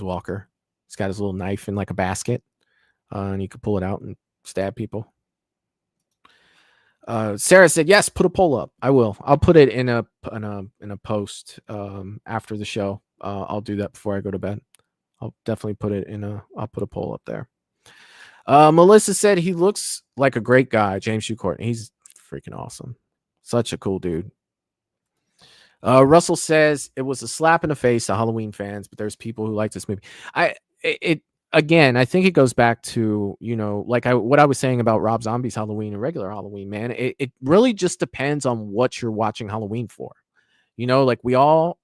walker. He's got his little knife in like a basket, and he could pull it out and stab people. Sarah said, yes, put a poll up. I will. I'll put it in a post after the show. I'll do that before I go to bed. I'll definitely put it I'll put a poll up there. Melissa said he looks like a great guy, James Hugh Courtney. He's freaking awesome. Such a cool dude. Russell says it was a slap in the face to Halloween fans, but there's people who like this movie. Again, I think it goes back to, you know, like what I was saying about Rob Zombie's Halloween and regular Halloween, man. It really just depends on what you're watching Halloween for. You know, like we all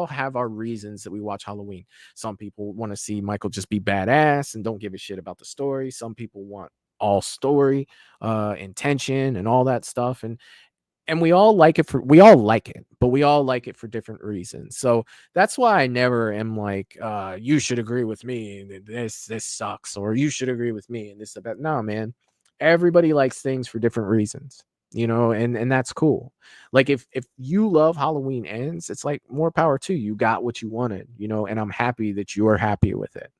have our reasons that we watch Halloween. Some people want to see Michael just be badass and don't give a shit about the story. Some people want all story, intention and all that stuff. And we all like it, but we all like it for different reasons. So that's why I never am like, you should agree with me. This sucks, or you should agree with me. And this about no, man. Everybody likes things for different reasons, you know, and that's cool. Like if you love Halloween Ends, it's like more power to you. You got what you wanted, you know, and I'm happy that you're happy with it.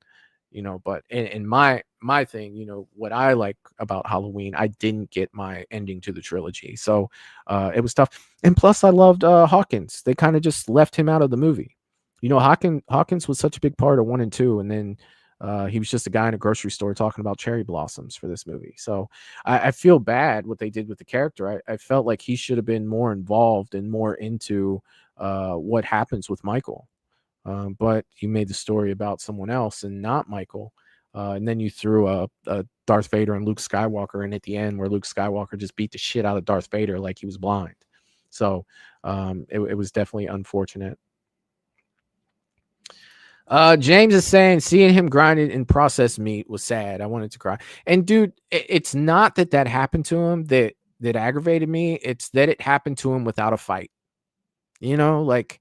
You know, but in my thing, you know, what I like about Halloween, I didn't get my ending to the trilogy, so it was tough. And plus, I loved Hawkins. They kind of just left him out of the movie. You know, Hawkins was such a big part of 1 and 2, and then he was just a guy in a grocery store talking about cherry blossoms for this movie. So I feel bad what they did with the character. I felt like he should have been more involved and more into what happens with Michael. But you made the story about someone else and not Michael. And then you threw a Darth Vader and Luke Skywalker in at the end, where Luke Skywalker just beat the shit out of Darth Vader like he was blind. So it was definitely unfortunate. James is saying seeing him grinded in processed meat was sad. I wanted to cry. And dude, it's not that happened to him that aggravated me. It's that it happened to him without a fight. You know, like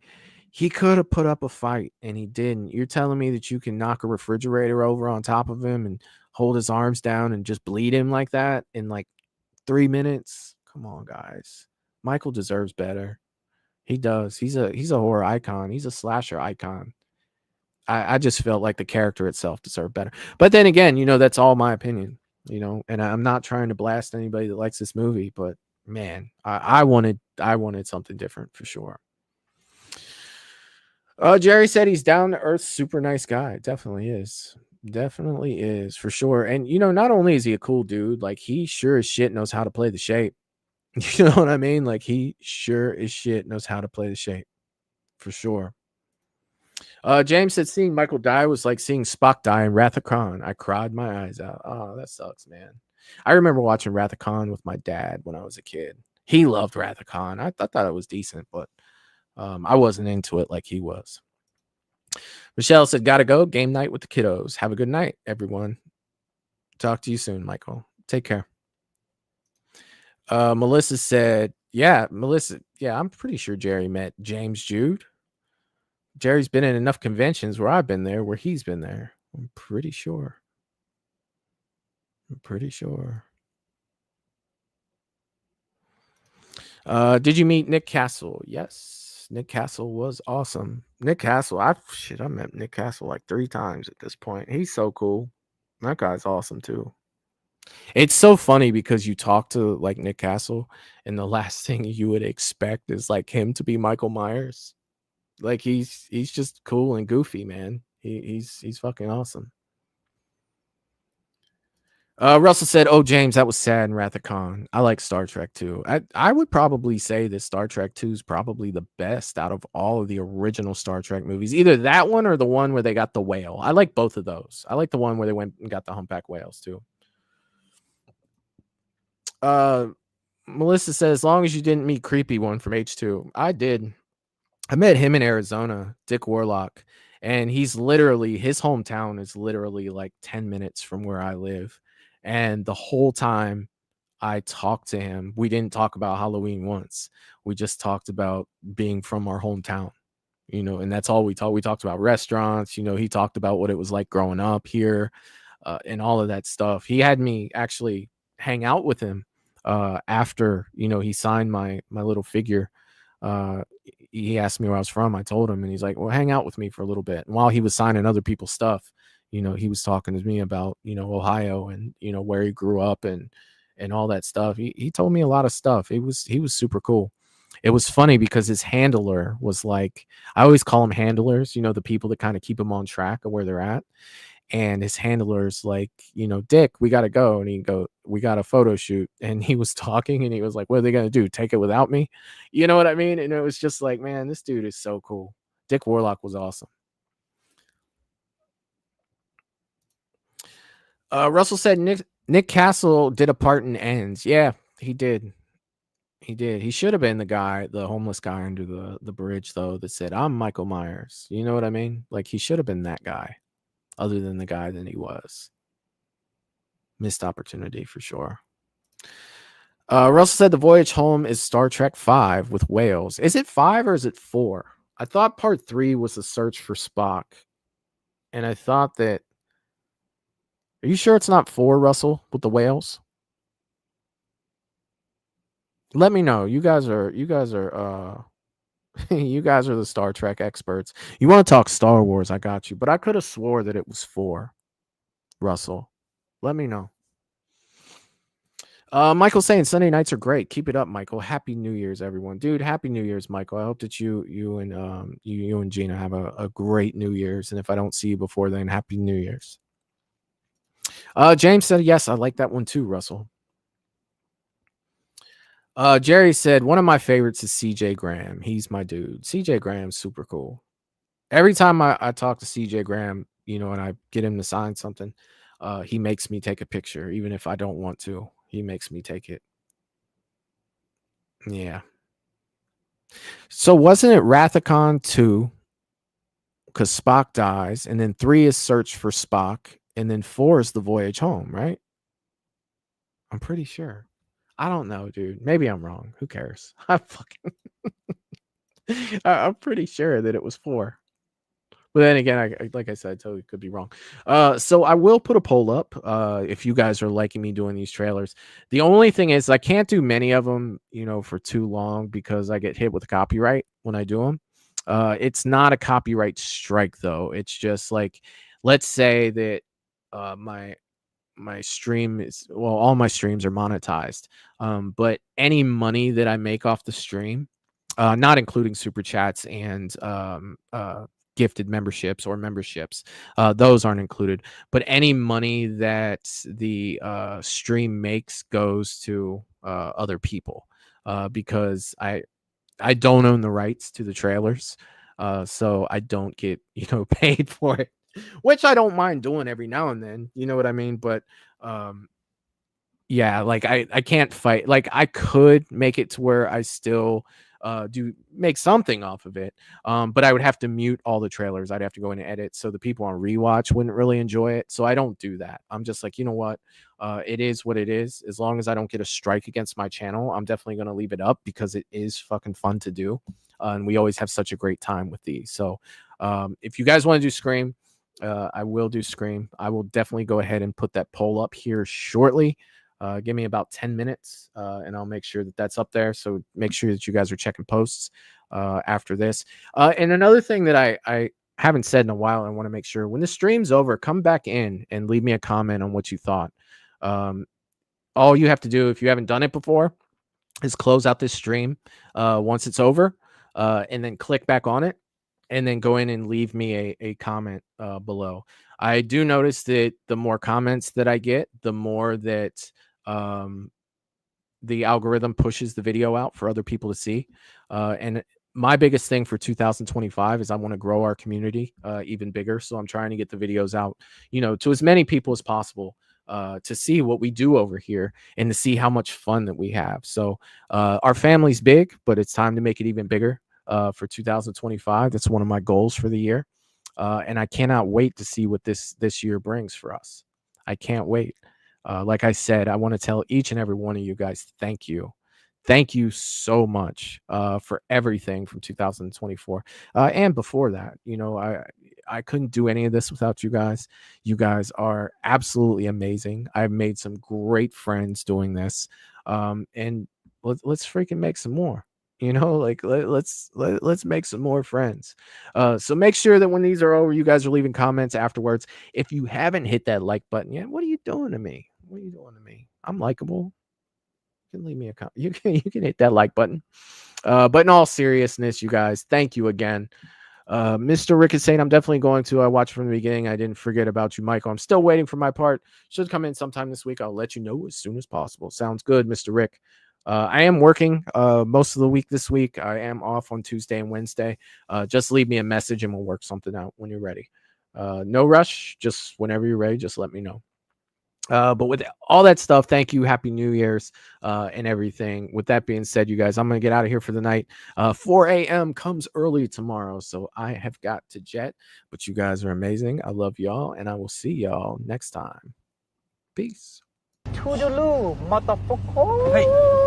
he could have put up a fight and he didn't. You're telling me that you can knock a refrigerator over on top of him and hold his arms down and just bleed him like that in like 3 minutes? Come on, guys. Michael deserves better. He does. He's a horror icon. He's a slasher icon. I just felt like the character itself deserved better. But then again, you know, that's all my opinion, you know, and I'm not trying to blast anybody that likes this movie, but man, I wanted something different for sure. Jerry said he's down to earth, super nice guy. Definitely is for sure. And you know, not only is he a cool dude, like he sure as shit knows how to play the shape. You know what I mean? Like he sure as shit knows how to play the shape for sure. James said seeing Michael die was like seeing Spock die in Wrath of Khan. I cried my eyes out. Oh, that sucks, man. I remember watching Wrath of Khan with my dad when I was a kid. He loved Wrath of Khan. I thought it was decent, but I wasn't into it like he was. Michelle said, gotta go. Game night with the kiddos. Have a good night, everyone. Talk to you soon, Michael. Take care. Melissa said, yeah, I'm pretty sure Jerry met James Jude. Jerry's been in enough conventions where I've been there, where he's been there. I'm pretty sure. Did you meet Nick Castle? Yes. Nick Castle was awesome. Nick Castle, I met Nick Castle like 3 times at this point. He's so cool. That guy's awesome too. It's so funny because you talk to like Nick Castle and the last thing you would expect is like him to be Michael Myers. Like he's just cool and goofy, man. He's fucking awesome. Russell said, "Oh, James, that was sad in Wrath of Khan. I like Star Trek too. I would probably say that Star Trek 2 is probably the best out of all of the original Star Trek movies. Either that one or the one where they got the whale. I like both of those. I like the one where they went and got the humpback whales too." Melissa says, "As long as you didn't meet Creepy One from H2, I did. I met him in Arizona, Dick Warlock, and his hometown is literally like 10 minutes from where I live." And the whole time I talked to him, we didn't talk about Halloween once. We just talked about being from our hometown, you know, and that's all we talked. We talked about restaurants, you know, he talked about what it was like growing up here and all of that stuff. He had me actually hang out with him after, you know, he signed my little figure. he asked me where I was from. I told him, and he's like, well, hang out with me for a little bit. And while he was signing other people's stuff, you know, he was talking to me about, you know, Ohio and, you know, where he grew up and all that stuff. He told me a lot of stuff. He was super cool. It was funny because his handler was like, I always call them handlers, you know, the people that kind of keep him on track of where they're at. And his handler's like, you know, Dick, we got to go. And he go, we got a photo shoot. And he was talking and he was like, what are they going to do? Take it without me? You know what I mean? And it was just like, man, this dude is so cool. Dick Warlock was awesome. Russell said Nick Castle did a part in Ends. Yeah, he did. He did. He should have been the homeless guy under the bridge, though, that said, I'm Michael Myers. You know what I mean? Like, he should have been that guy, other than the guy that he was. Missed opportunity for sure. Russell said the voyage home is Star Trek 5 with whales. Is it 5 or is it 4? I thought part 3 was the search for Spock. And I thought that... Are you sure it's not 4, Russell, with the whales? Let me know. You guys are you guys are the Star Trek experts. You want to talk Star Wars, I got you. But I could have swore that it was 4, Russell. Let me know. Michael saying Sunday nights are great. Keep it up, Michael. Happy New Year's, everyone. Dude, Happy New Year's, Michael. I hope that you and Gina have a great New Year's. And if I don't see you before then, Happy New Year's. James said, yes, I like that one too, Russell. Jerry said, one of my favorites is CJ Graham. He's my dude. CJ Graham's super cool. Every time I talk to CJ Graham, you know, and I get him to sign something, he makes me take a picture, even if I don't want to. He makes me take it. Yeah. So wasn't it Rathacon 2? Because Spock dies, and then 3 is Search for Spock, and then 4 is The Voyage Home, right? I'm pretty sure. I don't know, dude. Maybe I'm wrong. Who cares? I'm pretty sure that it was 4. But then again, like I said, I totally could be wrong. So I will put a poll up if you guys are liking me doing these trailers. The only thing is I can't do many of them, you know, for too long because I get hit with copyright when I do them. It's not a copyright strike, though. It's just like, let's say that my stream is, well, all my streams are monetized. But any money that I make off the stream, not including super chats and gifted memberships or memberships, those aren't included. But any money that the stream makes goes to other people because I don't own the rights to the trailers, so I don't get, you know, paid for it, which I don't mind doing every now and then. You know what I mean? But yeah, like I can't fight. Like I could make it to where I still do make something off of it, but I would have to mute all the trailers. I'd have to go in and edit, so the people on rewatch wouldn't really enjoy it. So I don't do that. I'm just like, you know what, it is what it is. As long as I don't get a strike against my channel, I'm definitely going to leave it up because it is fucking fun to do, and we always have such a great time with these. So if you guys want to do Scream, I will do Scream. I will definitely go ahead and put that poll up here shortly. Give me about 10 minutes and I'll make sure that that's up there. So make sure that you guys are checking posts after this. And another thing that I haven't said in a while, I want to make sure when the stream's over, come back in and leave me a comment on what you thought. All you have to do, if you haven't done it before, is close out this stream once it's over and then click back on it and then go in and leave me a comment below. I do notice that the more comments that I get, the more that the algorithm pushes the video out for other people to see. And my biggest thing for 2025 is I want to grow our community even bigger. So I'm trying to get the videos out, you know, to as many people as possible to see what we do over here and to see how much fun that we have. So our family's big, but it's time to make it even bigger for 2025. That's one of my goals for the year. And I cannot wait to see what this year brings for us. I can't wait. Like I said, I want to tell each and every one of you guys, thank you. Thank you so much for everything from 2024 and before that. You know, I couldn't do any of this without you guys. You guys are absolutely amazing. I've made some great friends doing this. And let's freaking make some more. You know, like let's make some more friends. So make sure that when these are over, you guys are leaving comments afterwards. If you haven't hit that like button yet, what are you doing to me? What are you doing to me? I'm likable. You can leave me a comment. You can hit that like button. But in all seriousness, you guys, thank you again. Mr. Rick is saying I'm definitely going to watch from the beginning. I didn't forget about you, Michael. I'm still waiting for my part. Should come in sometime this week. I'll let you know as soon as possible. Sounds good, Mr. Rick. I am working most of the week this week. I am off on Tuesday and Wednesday. Just leave me a message and we'll work something out when you're ready. No rush. Just whenever you're ready, just let me know. But with all that stuff, thank you. Happy New Year's and everything. With that being said, you guys, I'm going to get out of here for the night. 4 a.m. comes early tomorrow, so I have got to jet. But you guys are amazing. I love y'all, and I will see y'all next time. Peace. Toodaloo, motherfucker. Hey.